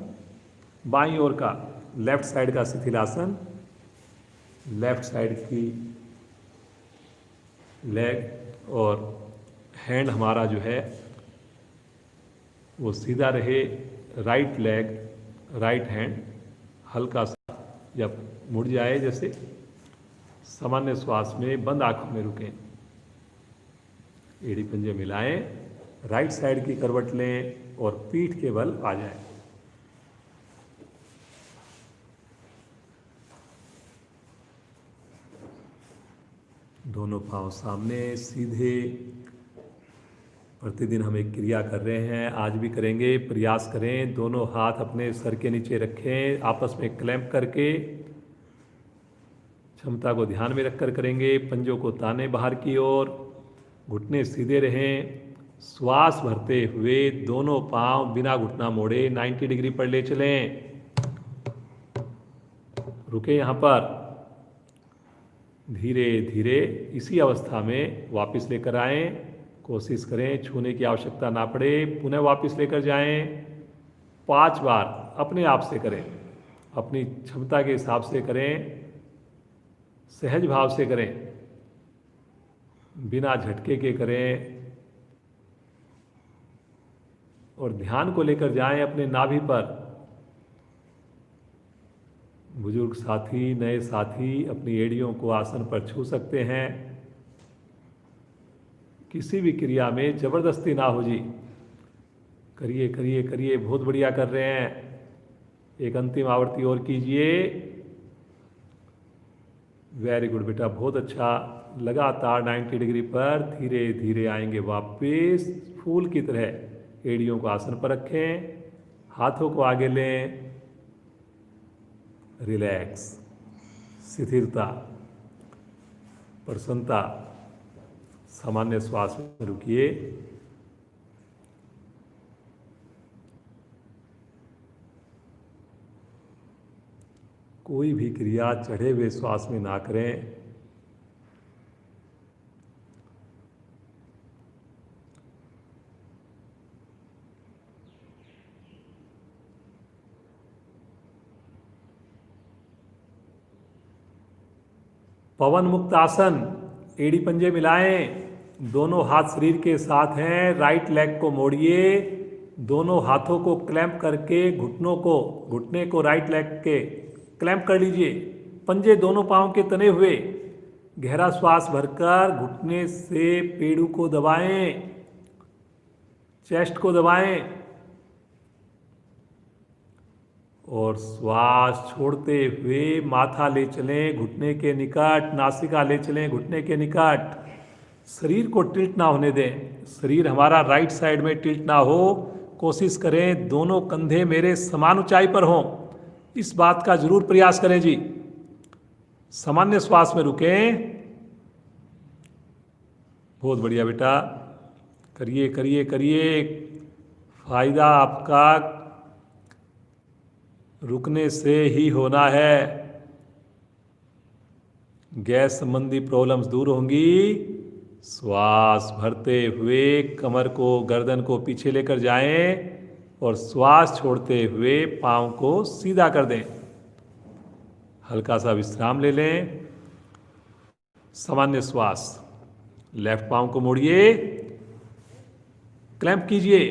[SPEAKER 1] बाईं ओर का, लेफ्ट साइड का शिथिलासन। लेफ्ट साइड की लेग और हैंड हमारा जो है वो सीधा रहे। राइट लेग, राइट हैंड हल्का सा या मुड़ जाए, जैसे सामान्य श्वास में बंद आंखों में रुकें। एड़ी पंजे मिलाएं, राइट साइड की करवट लें और पीठ के बल आ जाएं। दोनों पांव सामने सीधे। प्रतिदिन हम एक क्रिया कर रहे हैं, आज भी करेंगे। प्रयास करें, दोनों हाथ अपने सर के नीचे रखें, आपस में क्लैंप करके क्षमता को ध्यान में रखकर करेंगे। पंजों को ताने बाहर की ओर, घुटने सीधे रहें। श्वास भरते हुए दोनों पांव बिना घुटना मोड़े 90 डिग्री पर ले चलें। रुके यहाँ पर। धीरे धीरे इसी अवस्था में वापस लेकर आएं। कोशिश करें छूने की आवश्यकता ना पड़े। पुनः वापस लेकर जाएं। 5 बार अपने आप से करें, अपनी क्षमता के हिसाब से करें, सहज भाव से करें, बिना झटके के करें और ध्यान को लेकर जाएं अपने नाभि पर। बुजुर्ग साथी, नए साथी अपनी एड़ियों को आसन पर छू सकते हैं। किसी भी क्रिया में जबरदस्ती ना हो जी। करिए करिए करिए, बहुत बढ़िया कर रहे हैं। एक अंतिम आवृत्ति और कीजिए। वेरी गुड बेटा, बहुत अच्छा। लगातार 90 डिग्री पर धीरे धीरे आएंगे वापस। फूल की तरह एड़ियों को आसन पर रखें, हाथों को आगे लें। रिलैक्स, स्थिरता, प्रसन्नता। सामान्य श्वास में रुकिए। कोई भी क्रिया चढ़े हुए श्वास में ना करें। पवन मुक्त आसन, एड़ी पंजे मिलाएं, दोनों हाथ शरीर के साथ हैं। राइट लेग को मोड़िए, दोनों हाथों को क्लैंप करके घुटने को राइट लेग के क्लैंप कर लीजिए। पंजे दोनों पांव के तने हुए। गहरा श्वास भरकर घुटने से पेड़ू को दबाएं, चेस्ट को दबाएं और श्वास छोड़ते हुए माथा ले चलें घुटने के निकट, नासिका ले चलें घुटने के निकट। शरीर को टिल्ट ना होने दें। शरीर हमारा राइट साइड में टिल्ट ना हो। कोशिश करें दोनों कंधे मेरे समान ऊंचाई पर हों। इस बात का जरूर प्रयास करें जी। सामान्य श्वास में रुकें। बहुत बढ़िया बेटा, करिए करिए करिए। फायदा आपका रुकने से ही होना है। गैस संबंधी प्रॉब्लम्स दूर होंगी। श्वास भरते हुए कमर को, गर्दन को पीछे लेकर जाएं और श्वास छोड़ते हुए पांव को सीधा कर दें। हल्का सा विश्राम ले लें। सामान्य श्वास। लेफ्ट पांव को मोड़िए, क्लैंप कीजिए,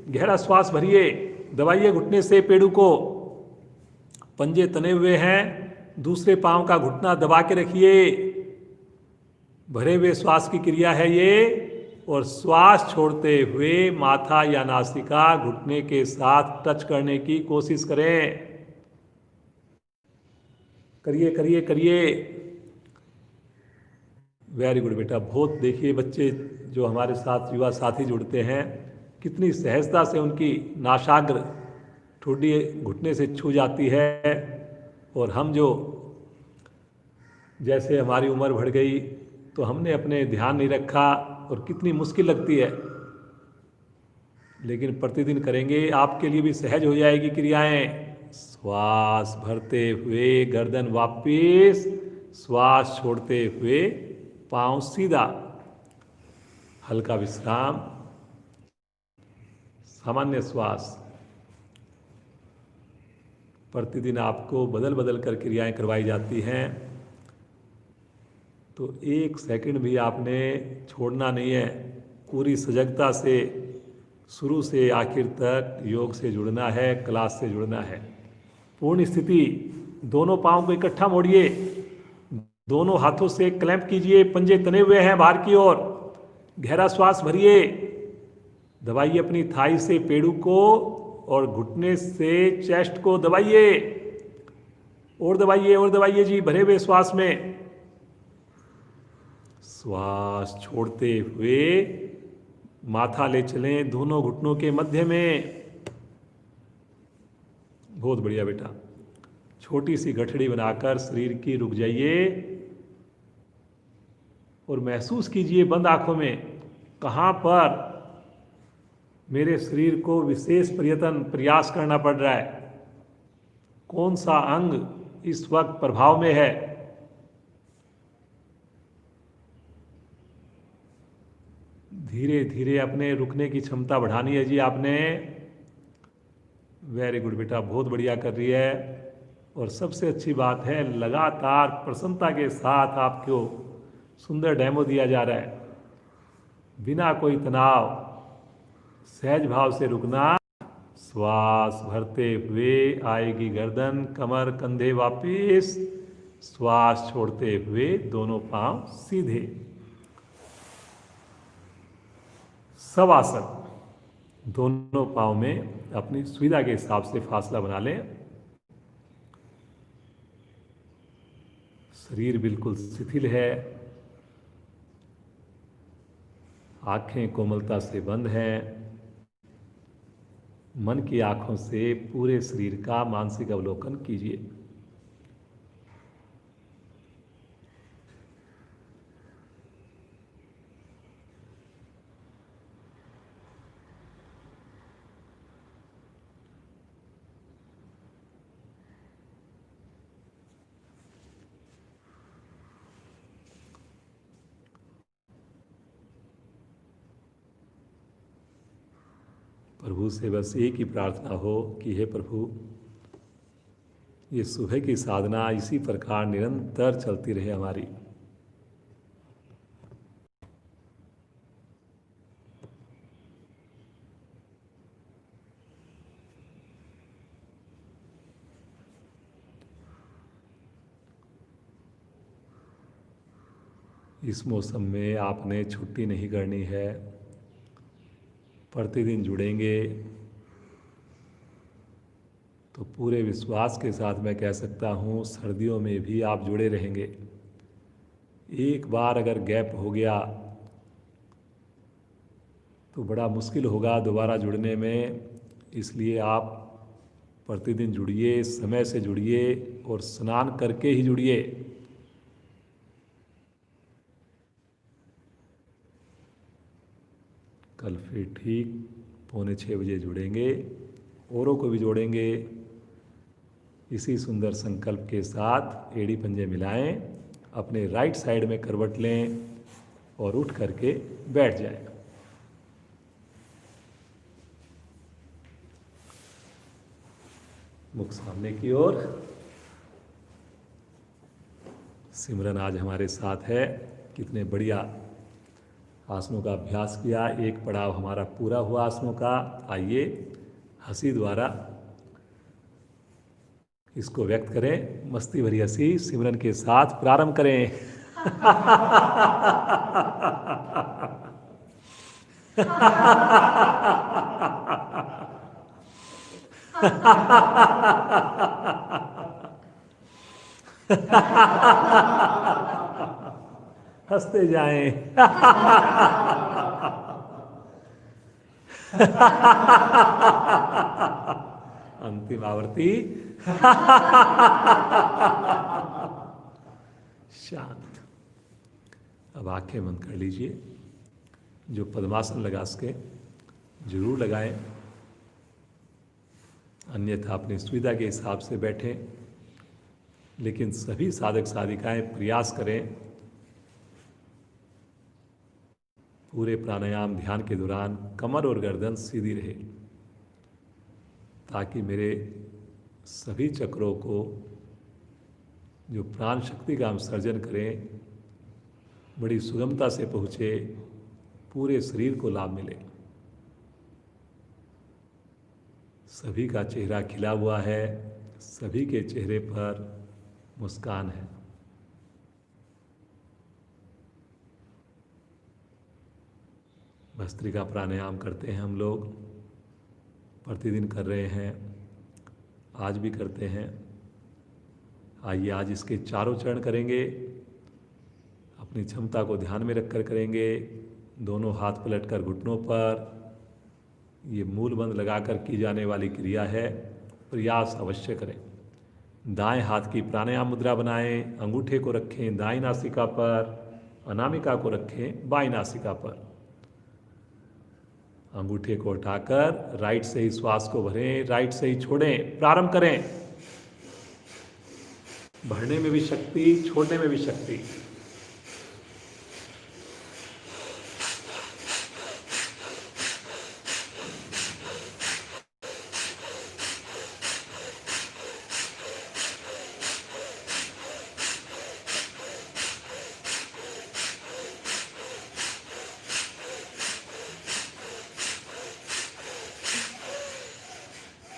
[SPEAKER 1] गहरा श्वास भरिए, दबाइए घुटने से पेड़ू को। पंजे तने हुए हैं, दूसरे पांव का घुटना दबा के रखिए। भरे हुए श्वास की क्रिया है ये। और श्वास छोड़ते हुए माथा या नासिका घुटने के साथ टच करने की कोशिश करें। करिए करिए करिए। वेरी गुड बेटा, बहुत। देखिए बच्चे जो हमारे साथ युवा साथी जुड़ते हैं, कितनी सहजता से उनकी नासाग्र ठुड्डी घुटने से छू जाती है। और हम जो, जैसे हमारी उम्र बढ़ गई तो हमने अपने ध्यान नहीं रखा और कितनी मुश्किल लगती है। लेकिन प्रतिदिन करेंगे, आपके लिए भी सहज हो जाएगी क्रियाएं। श्वास भरते हुए गर्दन वापिस, श्वास छोड़ते हुए पांव सीधा। हल्का विश्राम। सामान्य श्वास। प्रतिदिन आपको बदल बदल कर क्रियाएं करवाई जाती हैं, तो 1 सेकंड भी आपने छोड़ना नहीं है। पूरी सजगता से शुरू से आखिर तक योग से जुड़ना है, क्लास से जुड़ना है। पूर्ण स्थिति, दोनों पांव को इकट्ठा मोड़िए, दोनों हाथों से क्लैंप कीजिए, पंजे तने हुए हैं बाहर की ओर। गहरा श्वास भरिए, दबाइए अपनी थाई से पेड़ू को और घुटने से चेस्ट को दबाइए, और दबाइए जी, भरे हुए श्वास में। श्वास छोड़ते हुए माथा ले चलें दोनों घुटनों के मध्य में। बहुत बढ़िया बेटा। छोटी सी गठड़ी बनाकर शरीर की रुक जाइए और महसूस कीजिए बंद आंखों में कहां पर मेरे शरीर को विशेष प्रयास करना पड़ रहा है, कौन सा अंग इस वक्त प्रभाव में है। धीरे धीरे अपने रुकने की क्षमता बढ़ानी है जी आपने। वेरी गुड बेटा, बहुत बढ़िया कर रही है। और सबसे अच्छी बात है, लगातार प्रसन्नता के साथ आपको सुंदर डेमो दिया जा रहा है, बिना कोई तनाव, सहज भाव से रुकना। श्वास भरते हुए आएगी गर्दन, कमर, कंधे वापिस। श्वास छोड़ते हुए दोनों पांव सीधे। शवासन, दोनों पांव में अपनी सुविधा के हिसाब से फासला बना लें। शरीर बिल्कुल शिथिल है, आंखें कोमलता से बंद हैं। मन की आंखों से पूरे शरीर का मानसिक अवलोकन कीजिए। प्रभु से बस एक ही प्रार्थना हो कि हे प्रभु, ये सुबह की साधना इसी प्रकार निरंतर चलती रहे हमारी। इस मौसम में आपने छुट्टी नहीं करनी है, प्रतिदिन जुड़ेंगे तो पूरे विश्वास के साथ मैं कह सकता हूँ सर्दियों में भी आप जुड़े रहेंगे। एक बार अगर गैप हो गया तो बड़ा मुश्किल होगा दोबारा जुड़ने में। इसलिए आप प्रतिदिन जुड़िए, समय से जुड़िए और स्नान करके ही जुड़िए। कल फिर ठीक 5:45 बजे जुड़ेंगे, औरों को भी जोड़ेंगे। इसी सुंदर संकल्प के साथ एड़ी पंजे मिलाएं, अपने राइट साइड में करवट लें और उठ करके बैठ जाएं। मुख सामने की ओर। सिमरन आज हमारे साथ है। कितने बढ़िया आसनों का अभ्यास किया। एक पड़ाव हमारा पूरा हुआ आसनों का। आइए हंसी द्वारा इसको व्यक्त करें। मस्ती भरी हंसी सिमरन के साथ प्रारंभ करें। हंसते जाएं। अंतिम आवर्ती। शांत। अब आंखें बंद कर लीजिए। जो पद्मासन लगा सके जरूर लगाएं, अन्यथा अपनी सुविधा के हिसाब से बैठें। लेकिन सभी साधक साधिकाएं प्रयास करें पूरे प्राणायाम ध्यान के दौरान कमर और गर्दन सीधी रहे, ताकि मेरे सभी चक्रों को जो प्राण शक्ति का हम सर्जन करें बड़ी सुगमता से पहुँचे, पूरे शरीर को लाभ मिले। सभी का चेहरा खिला हुआ है, सभी के चेहरे पर मुस्कान है। भस्त्रिका प्राणायाम करते हैं हम लोग, प्रतिदिन कर रहे हैं, आज भी करते हैं। आइए आज इसके चारों चरण करेंगे। अपनी क्षमता को ध्यान में रखकर करेंगे। दोनों हाथ पलटकर घुटनों पर। ये मूल बंद लगाकर की जाने वाली क्रिया है, प्रयास अवश्य करें। दाएं हाथ की प्राणायाम मुद्रा बनाएं, अंगूठे को रखें दाईं नासिका पर, अनामिका को रखें बाईं नासिका पर। अंगूठे को हटाकर राइट से ही श्वास को भरें, राइट से ही छोड़ें। प्रारंभ करें। भरने में भी शक्ति, छोड़ने में भी शक्ति।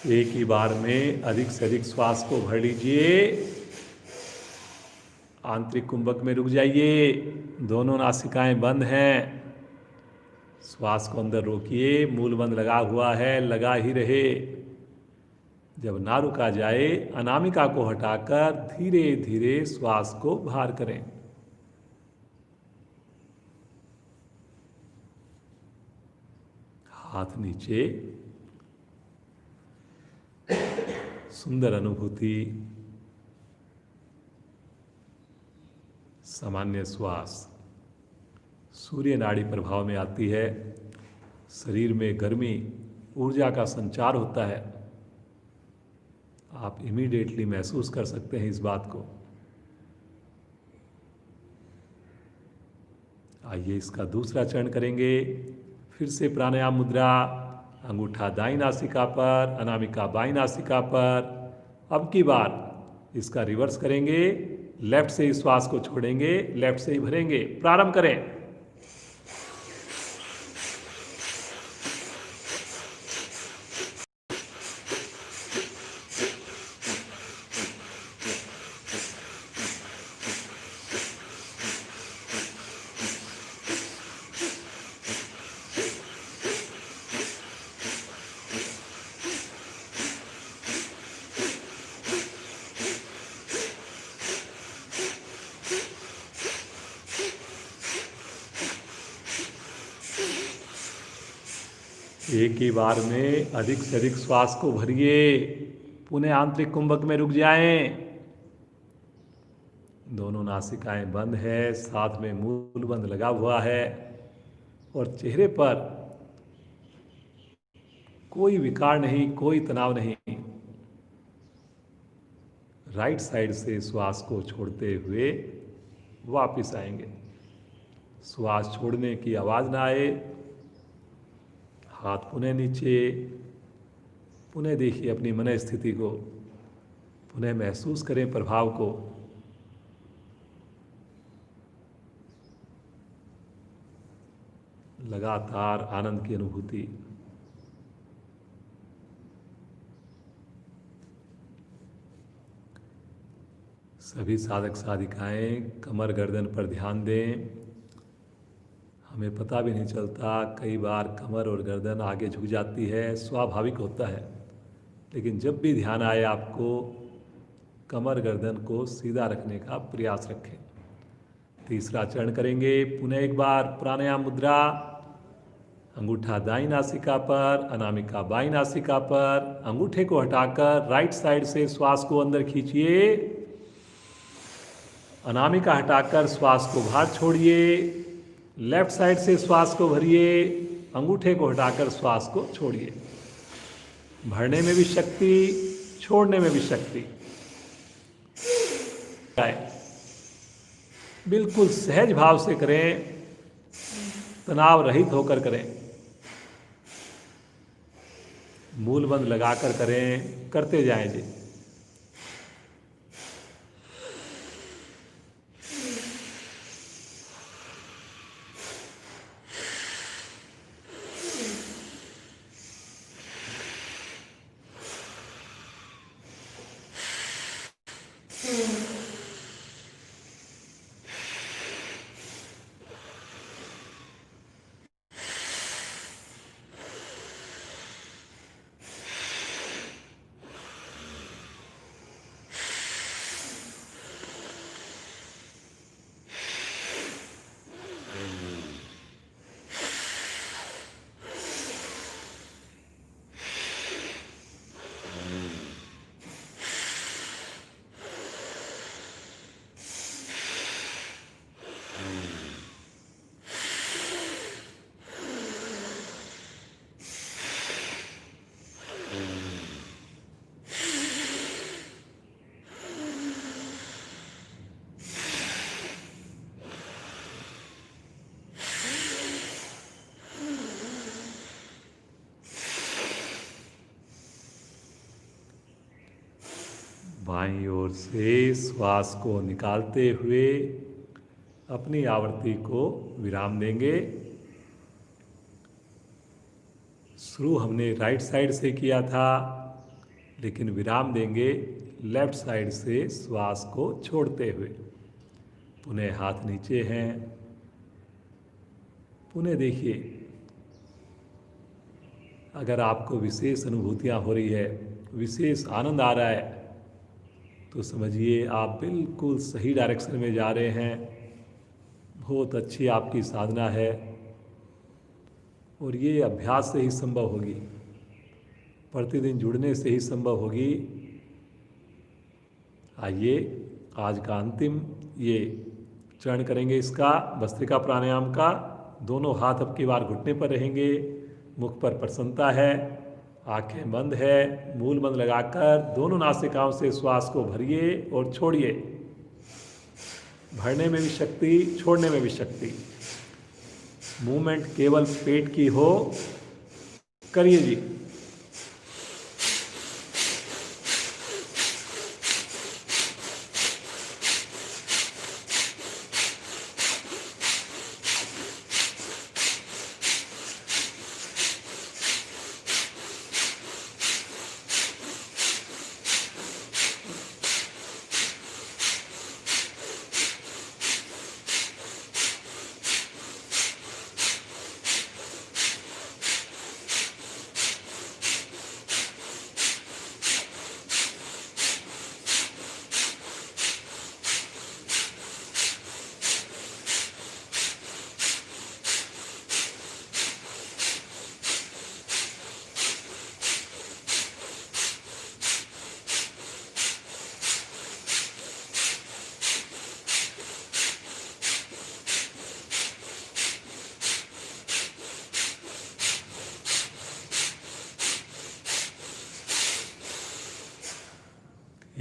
[SPEAKER 1] एक ही बार में अधिक से अधिक श्वास को भर लीजिए। आंतरिक कुंभक में रुक जाइए। दोनों नासिकाएं बंद हैं। श्वास को अंदर रोकिए। मूल बंद लगा हुआ है, लगा ही रहे। जब ना रुका जाए, अनामिका को हटाकर धीरे धीरे श्वास को बाहर करें। हाथ नीचे। सुंदर अनुभूति। सामान्य श्वास सूर्य नाड़ी प्रभाव में आती है। शरीर में गर्मी, ऊर्जा का संचार होता है। आप इमीडिएटली महसूस कर सकते हैं इस बात को। आइए इसका दूसरा चरण करेंगे। फिर से प्राणायाम मुद्रा, अंगूठा दाईं नासिका पर, अनामिका बाईं नासिका पर। अब की बार इसका रिवर्स करेंगे। लेफ्ट से ही श्वास को छोड़ेंगे, लेफ्ट से ही भरेंगे। प्रारंभ करें। एक ही बार में अधिक से अधिक श्वास को भरिए। पुनः आंतरिक कुंभक में रुक जाएं। दोनों नासिकाएं बंद है, साथ में मूल बंद लगा हुआ है और चेहरे पर कोई विकार नहीं, कोई तनाव नहीं। राइट साइड से श्वास को छोड़ते हुए वापस आएंगे। श्वास छोड़ने की आवाज ना आए। हाथ पुनः नीचे। पुनः देखिए अपनी मन स्थिति को, पुनः महसूस करें प्रभाव को। लगातार आनंद की अनुभूति। सभी साधक साधिकाएं कमर गर्दन पर ध्यान दें। हमें पता भी नहीं चलता, कई बार कमर और गर्दन आगे झुक जाती है, स्वाभाविक होता है। लेकिन जब भी ध्यान आए आपको, कमर गर्दन को सीधा रखने का प्रयास रखें। तीसरा चरण करेंगे। पुनः एक बार प्राणायाम मुद्रा, अंगूठा दाईं नासिका पर, अनामिका बाईं नासिका पर। अंगूठे को हटाकर राइट साइड से श्वास को अंदर खींचिए। अनामिका हटाकर श्वास को बाहर छोड़िए। लेफ्ट साइड से श्वास को भरिए। अंगूठे को हटाकर श्वास को छोड़िए। भरने में भी शक्ति, छोड़ने में भी शक्ति। बिल्कुल सहज भाव से करें, तनाव रहित होकर करें। मूल बंद लगाकर करें, करते जाएं जी। बाईं ओर से श्वास को निकालते हुए अपनी आवृत्ति को विराम देंगे। शुरू हमने राइट साइड से किया था, लेकिन विराम देंगे लेफ्ट साइड से श्वास को छोड़ते हुए। पुनः हाथ नीचे हैं। पुनः देखिए, अगर आपको विशेष अनुभूतियाँ हो रही है, विशेष आनंद आ रहा है, तो समझिए आप बिल्कुल सही डायरेक्शन में जा रहे हैं। बहुत अच्छी आपकी साधना है और ये अभ्यास से ही संभव होगी, प्रतिदिन जुड़ने से ही संभव होगी। आइए आज का अंतिम ये चरण करेंगे इसका, भस्त्रिका प्राणायाम का। दोनों हाथ अब की बार घुटने पर रहेंगे, मुख पर प्रसन्नता है, आंखें बंद है। मूल बंद लगाकर दोनों नासिकाओं से श्वास को भरिए और छोड़िए। भरने में भी शक्ति, छोड़ने में भी शक्ति। मूवमेंट केवल पेट की हो। करिए जी।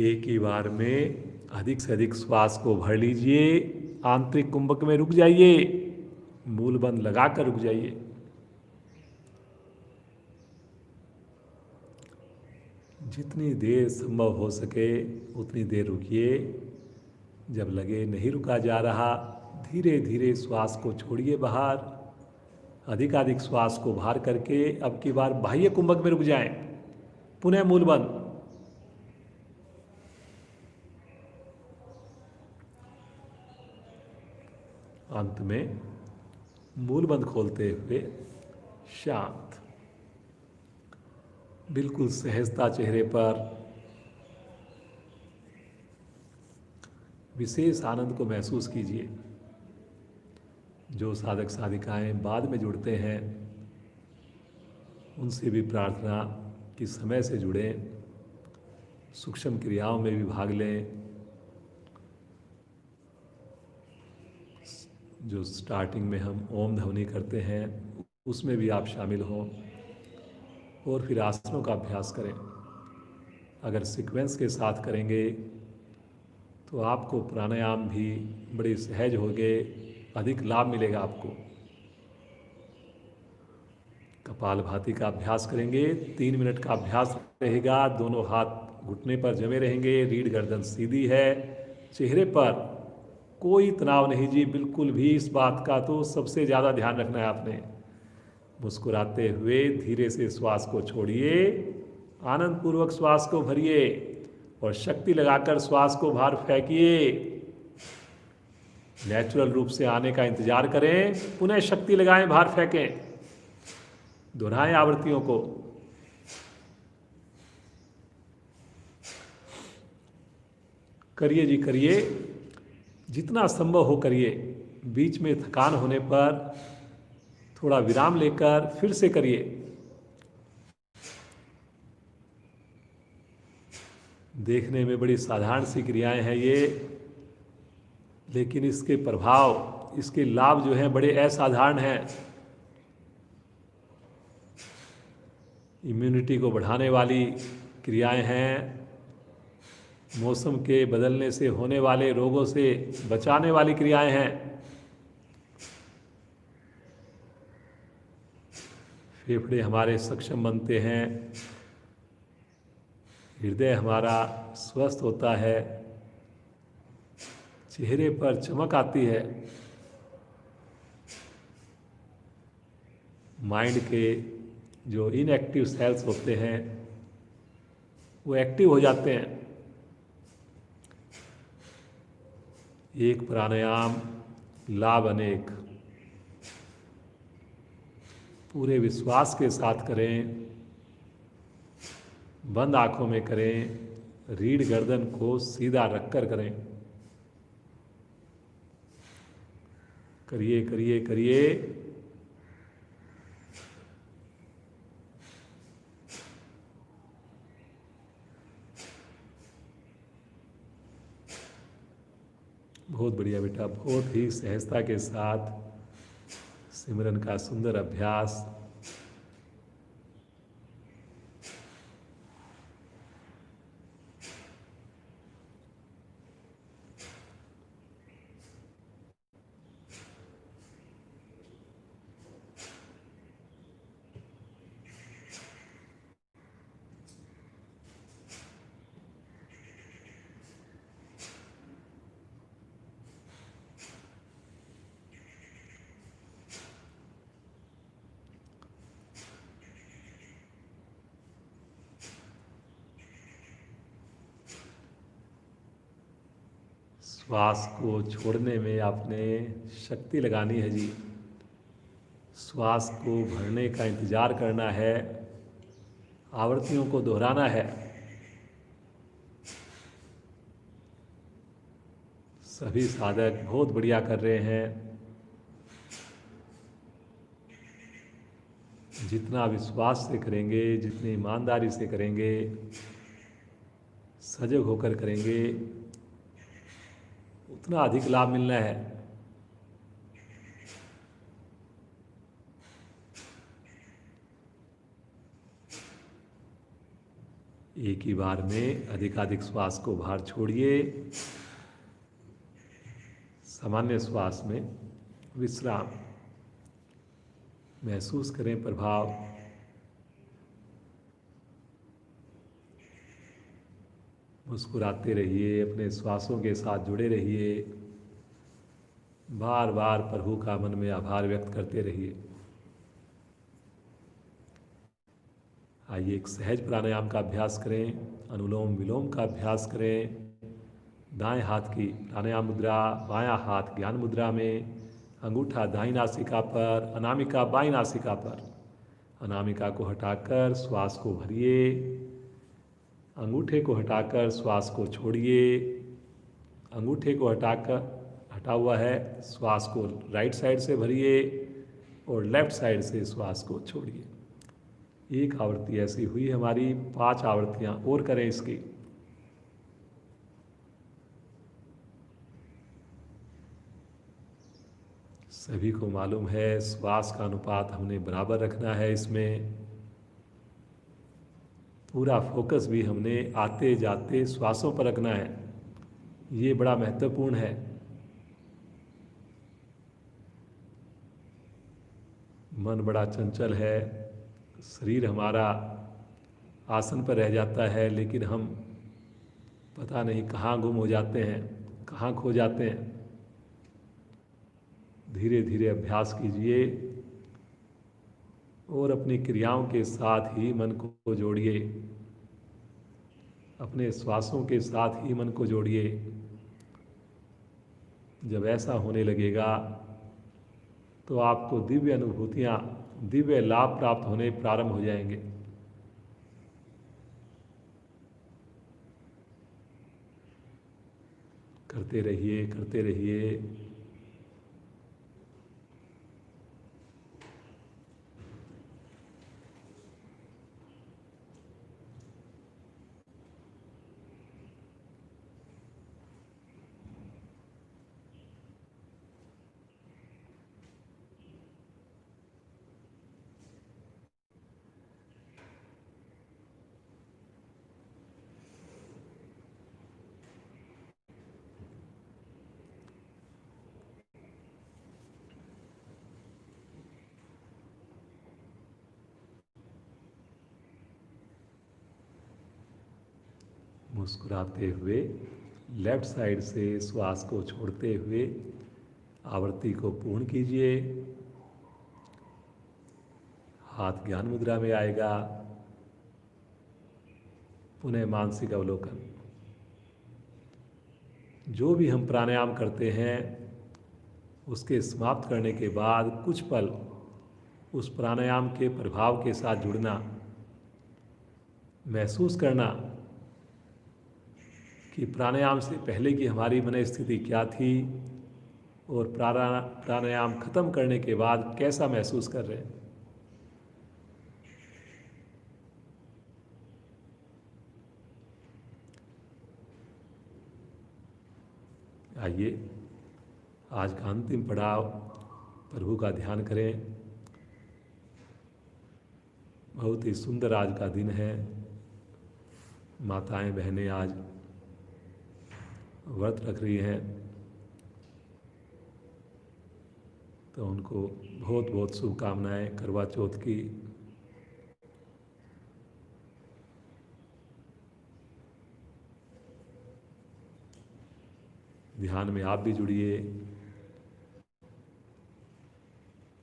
[SPEAKER 1] एक ही बार में अधिक से अधिक श्वास को भर लीजिए। आंतरिक कुंभक में रुक जाइए, मूल बंद लगाकर रुक जाइए। जितनी देर संभव हो सके उतनी देर रुकिए। जब लगे नहीं रुका जा रहा, धीरे धीरे श्वास को छोड़िए बाहर। अधिकाधिक श्वास को बाहर करके अब की बार बाह्य कुंभक में रुक जाएं। पुनः मूल बंद। अंत में मूल बंद खोलते हुए शांत, बिल्कुल सहजता चेहरे पर। विशेष आनंद को महसूस कीजिए। जो साधक साधिकाएं बाद में जुड़ते हैं, उनसे भी प्रार्थना कि समय से जुड़ें, सूक्ष्म क्रियाओं में भी भाग लें। जो स्टार्टिंग में हम ओम ध्वनि करते हैं, उसमें भी आप शामिल हों और फिर आसनों का अभ्यास करें। अगर सीक्वेंस के साथ करेंगे तो आपको प्राणायाम भी बड़े सहज होंगे, अधिक लाभ मिलेगा आपको। कपालभाति का अभ्यास करेंगे। 3 मिनट का अभ्यास रहेगा। दोनों हाथ घुटने पर जमे रहेंगे, रीढ़ गर्दन सीधी है, चेहरे पर कोई तनाव नहीं जी, बिल्कुल भी। इस बात का तो सबसे ज़्यादा ध्यान रखना है आपने। मुस्कुराते हुए धीरे से श्वास को छोड़िए, आनंद पूर्वक श्वास को भरिए और शक्ति लगाकर श्वास को बाहर फेंकिए। नेचुरल रूप से आने का इंतजार करें, पुनः शक्ति लगाएं, बाहर फेंकें। दोहराएं आवृत्तियों को। करिए जी, करिए, जितना संभव हो करिए। बीच में थकान होने पर थोड़ा विराम लेकर फिर से करिए। देखने में बड़ी साधारण सी क्रियाएं हैं ये, लेकिन इसके प्रभाव, इसके लाभ जो हैं बड़े असाधारण हैं। इम्यूनिटी को बढ़ाने वाली क्रियाएं हैं। मौसम के बदलने से होने वाले रोगों से बचाने वाली क्रियाएं हैं। फेफड़े हमारे सक्षम बनते हैं। हृदय हमारा स्वस्थ होता है, चेहरे पर चमक आती है, माइंड के जो इनएक्टिव सेल्स होते हैं वो एक्टिव हो जाते हैं। एक प्राणायाम लाभ अनेक। पूरे विश्वास के साथ करें, बंद आंखों में करें, रीढ़ गर्दन को सीधा रखकर करें। करिए करिए करिए। बहुत बढ़िया बेटा, बहुत ही सहजता के साथ सिमरन का सुंदर अभ्यास। श्वास को छोड़ने में आपने शक्ति लगानी है जी। श्वास को भरने का इंतजार करना है, आवृत्तियों को दोहराना है। सभी साधक बहुत बढ़िया कर रहे हैं। जितना विश्वास से करेंगे, जितनी ईमानदारी से करेंगे, सजग होकर करेंगे, उतना अधिक लाभ मिलना है। एक ही बार में अधिकाधिक श्वास को बाहर छोड़िए। सामान्य श्वास में विश्राम महसूस करें प्रभाव। मुस्कुराते रहिए, अपने श्वासों के साथ जुड़े रहिए, बार बार प्रभु का मन में आभार व्यक्त करते रहिए। आइए एक सहज प्राणायाम का अभ्यास करें, अनुलोम विलोम का अभ्यास करें। दाएं हाथ की प्राणायाम मुद्रा, बायां हाथ ज्ञान मुद्रा में, अंगूठा दाईं नासिका पर, अनामिका बाईं नासिका पर। अनामिका को हटाकर श्वास को भरिए, अंगूठे को हटाकर श्वास को छोड़िए। अंगूठे को हटा हुआ है, श्वास को राइट साइड से भरिए और लेफ्ट साइड से श्वास को छोड़िए। एक आवृत्ति ऐसी हुई हमारी, 5 आवृत्तियां और करें इसकी। सभी को मालूम है श्वास का अनुपात हमने बराबर रखना है। इसमें पूरा फोकस भी हमने आते जाते श्वासों पर रखना है। ये बड़ा महत्वपूर्ण है। मन बड़ा चंचल है, शरीर हमारा आसन पर रह जाता है, लेकिन हम पता नहीं कहाँ गुम हो जाते हैं, कहाँ खो जाते हैं। धीरे धीरे अभ्यास कीजिए और अपनी क्रियाओं के साथ ही मन को जोड़िए, अपने श्वासों के साथ ही मन को जोड़िए। जब ऐसा होने लगेगा तो आपको दिव्य अनुभूतियाँ, दिव्य लाभ प्राप्त होने प्रारंभ हो जाएंगे। करते रहिए, करते रहिए। मुस्कुराते हुए लेफ्ट साइड से श्वास को छोड़ते हुए आवृत्ति को पूर्ण कीजिए। हाथ ज्ञान मुद्रा में आएगा। पुनः मानसिक अवलोकन। जो भी हम प्राणायाम करते हैं उसके समाप्त करने के बाद कुछ पल उस प्राणायाम के प्रभाव के साथ जुड़ना, महसूस करना कि प्राणायाम से पहले की हमारी मन स्थिति क्या थी और प्राणायाम खत्म करने के बाद कैसा महसूस कर रहे हैं। आइए आज का अंतिम पड़ाव प्रभु का ध्यान करें। बहुत ही सुंदर आज का दिन है। माताएं बहनें आज व्रत रख रही हैं, तो उनको बहुत बहुत शुभकामनाएं करवा चौथ की। ध्यान में आप भी जुड़िए।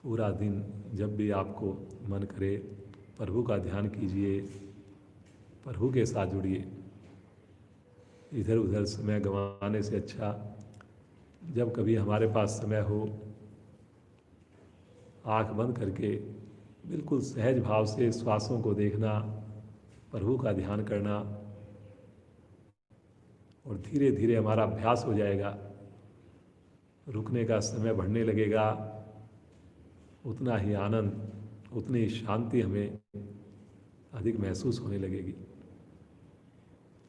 [SPEAKER 1] पूरा दिन जब भी आपको मन करे प्रभु का ध्यान कीजिए, प्रभु के साथ जुड़िए। इधर उधर समय गंवाने से अच्छा जब कभी हमारे पास समय हो, आंख बंद करके बिल्कुल सहज भाव से श्वासों को देखना, प्रभु का ध्यान करना, और धीरे धीरे हमारा अभ्यास हो जाएगा। रुकने का समय बढ़ने लगेगा, उतना ही आनंद, उतनी ही शांति हमें अधिक महसूस होने लगेगी।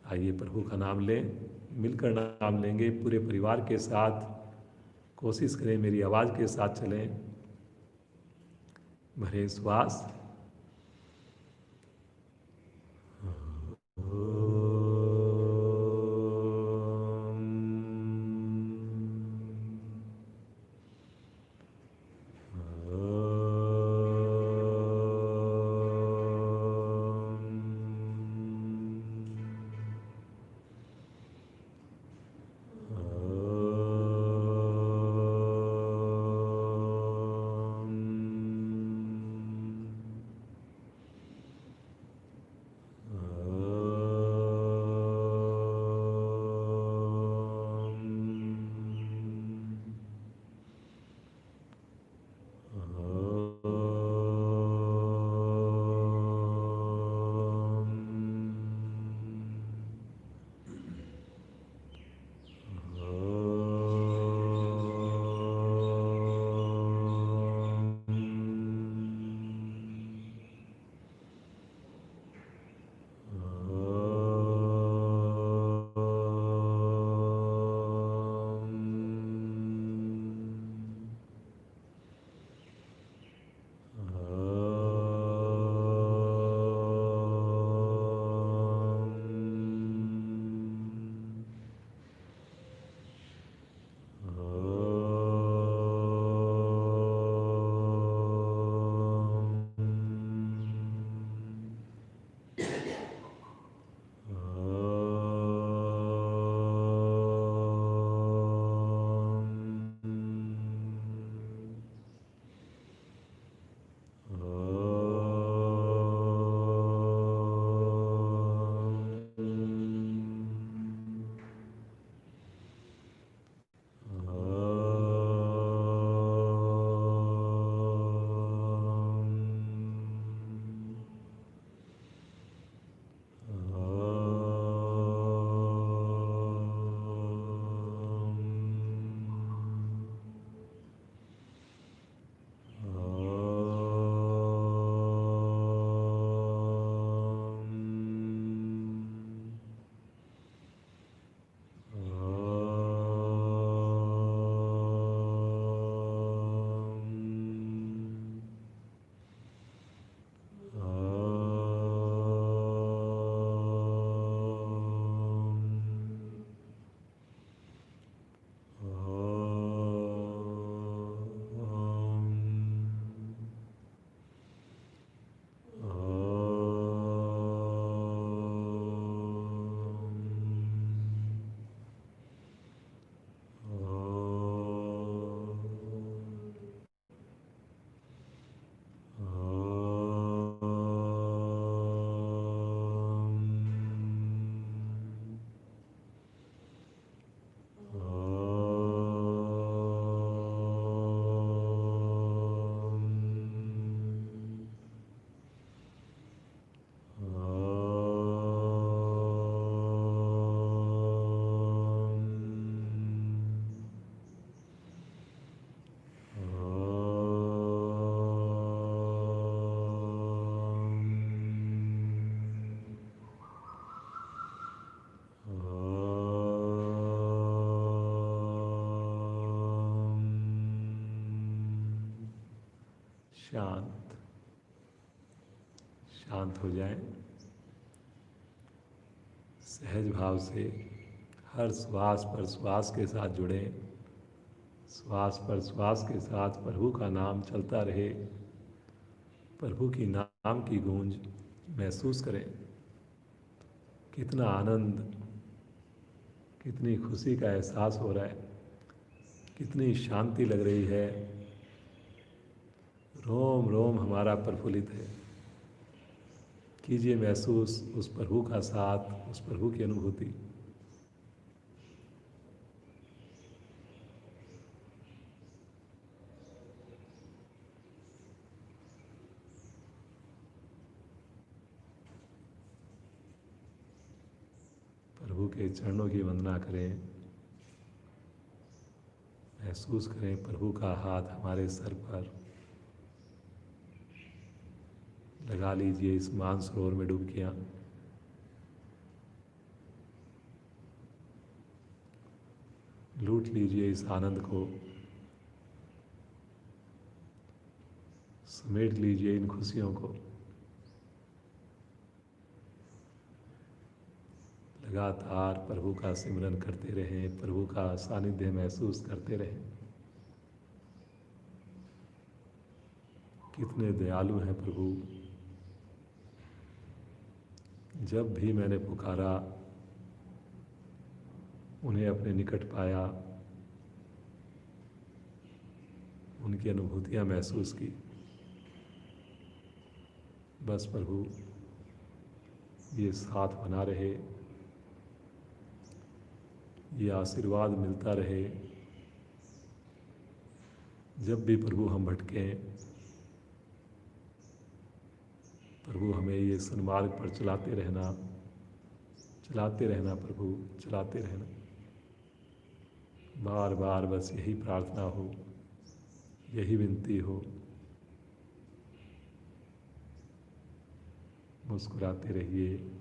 [SPEAKER 1] आइए प्रभु का नाम लें, मिलकर नाम लेंगे पूरे परिवार के साथ। कोशिश करें मेरी आवाज़ के साथ चलें। भरे श्वास, शांत शांत हो जाएं। सहज भाव से हर श्वास पर श्वास के साथ जुड़ें। श्वास पर श्वास के साथ प्रभु का नाम चलता रहे। प्रभु की नाम की गूंज महसूस करें। कितना आनंद, कितनी खुशी का एहसास हो रहा है, कितनी शांति लग रही है। रोम रोम हमारा प्रफुल्लित है। कीजिए महसूस उस प्रभु का साथ, उस प्रभु की अनुभूति। प्रभु के चरणों की वंदना करें। महसूस करें प्रभु का हाथ हमारे सर पर। लगा लीजिए इस मानसरोवर में डुबकियां। लूट लीजिए इस आनंद को। समेट लीजिए इन खुशियों को। लगातार प्रभु का सिमरन करते रहें, प्रभु का सानिध्य महसूस करते रहें। कितने दयालु हैं प्रभु। जब भी मैंने पुकारा, उन्हें अपने निकट पाया, उनकी अनुभूतियां महसूस की। बस प्रभु ये साथ बना रहे, ये आशीर्वाद मिलता रहे। जब भी प्रभु हम भटकें, प्रभु हमें ये सन्मार्ग पर चलाते रहना प्रभु, चलाते रहना। बार बार बस यही प्रार्थना हो, यही विनती हो। मुस्कुराते रहिए,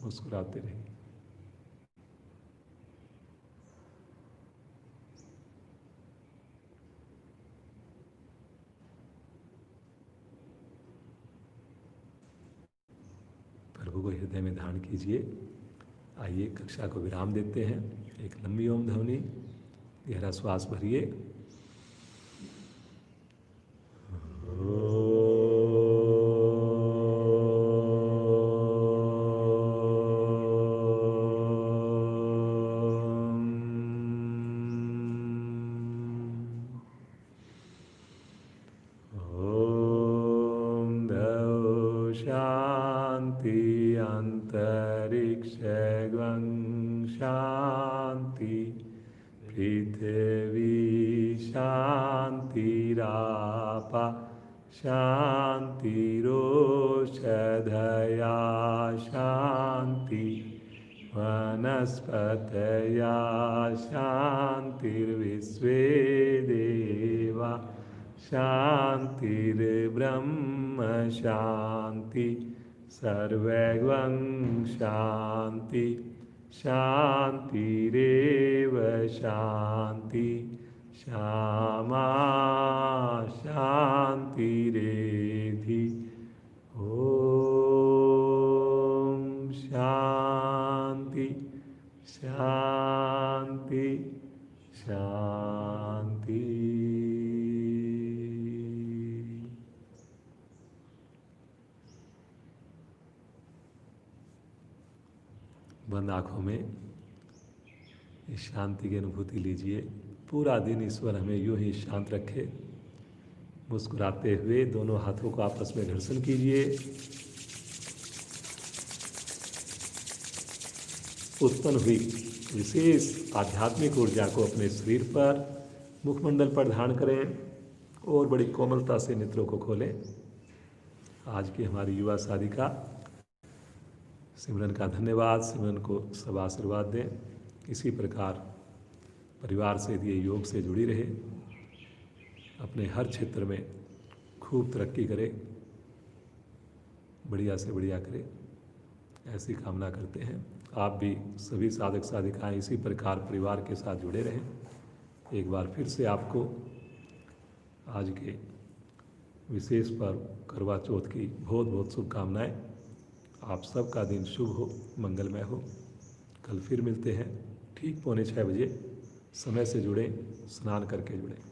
[SPEAKER 1] मुस्कुराते रहिए। प्रभु को हृदय में धारण कीजिए। आइए कक्षा को विराम देते हैं। एक लंबी ओम ध्वनि, गहरा श्वास भरिए। शांति अंतरिक्ष गं शांति, पृथ्वी शांतिरापा शांतिरोषधया शांति, वनस्पतया शांतिर्विश्वे देवा शांतिर्ब्रह्म शांति, सर्वगं शांति शांतिरेव शांति, श्यामा शांतिरेधि। ओम शांति शांति शांति। बंद आँखों में इस शांति की अनुभूति लीजिए। पूरा दिन ईश्वर हमें यूं ही शांत रखे। मुस्कुराते हुए दोनों हाथों को आपस में घर्षण कीजिए। उत्पन्न हुई विशेष आध्यात्मिक ऊर्जा को अपने शरीर पर, मुखमंडल पर धारण करें और बड़ी कोमलता से नेत्रों को खोलें। आज की हमारी युवा साधिका सिमरन का धन्यवाद। सिमरन को सब आशीर्वाद दें। इसी प्रकार परिवार से दिए योग से जुड़ी रहे, अपने हर क्षेत्र में खूब तरक्की करे, बढ़िया से बढ़िया करे, ऐसी कामना करते हैं। आप भी सभी साधक साधिकाएं इसी प्रकार परिवार के साथ जुड़े रहें। एक बार फिर से आपको आज के विशेष पर्व करवा चौथ की बहुत बहुत शुभकामनाएं। आप सबका दिन शुभ हो, मंगलमय हो। कल फिर मिलते हैं ठीक 5:45 बजे। समय से जुड़ें, स्नान करके जुड़ें।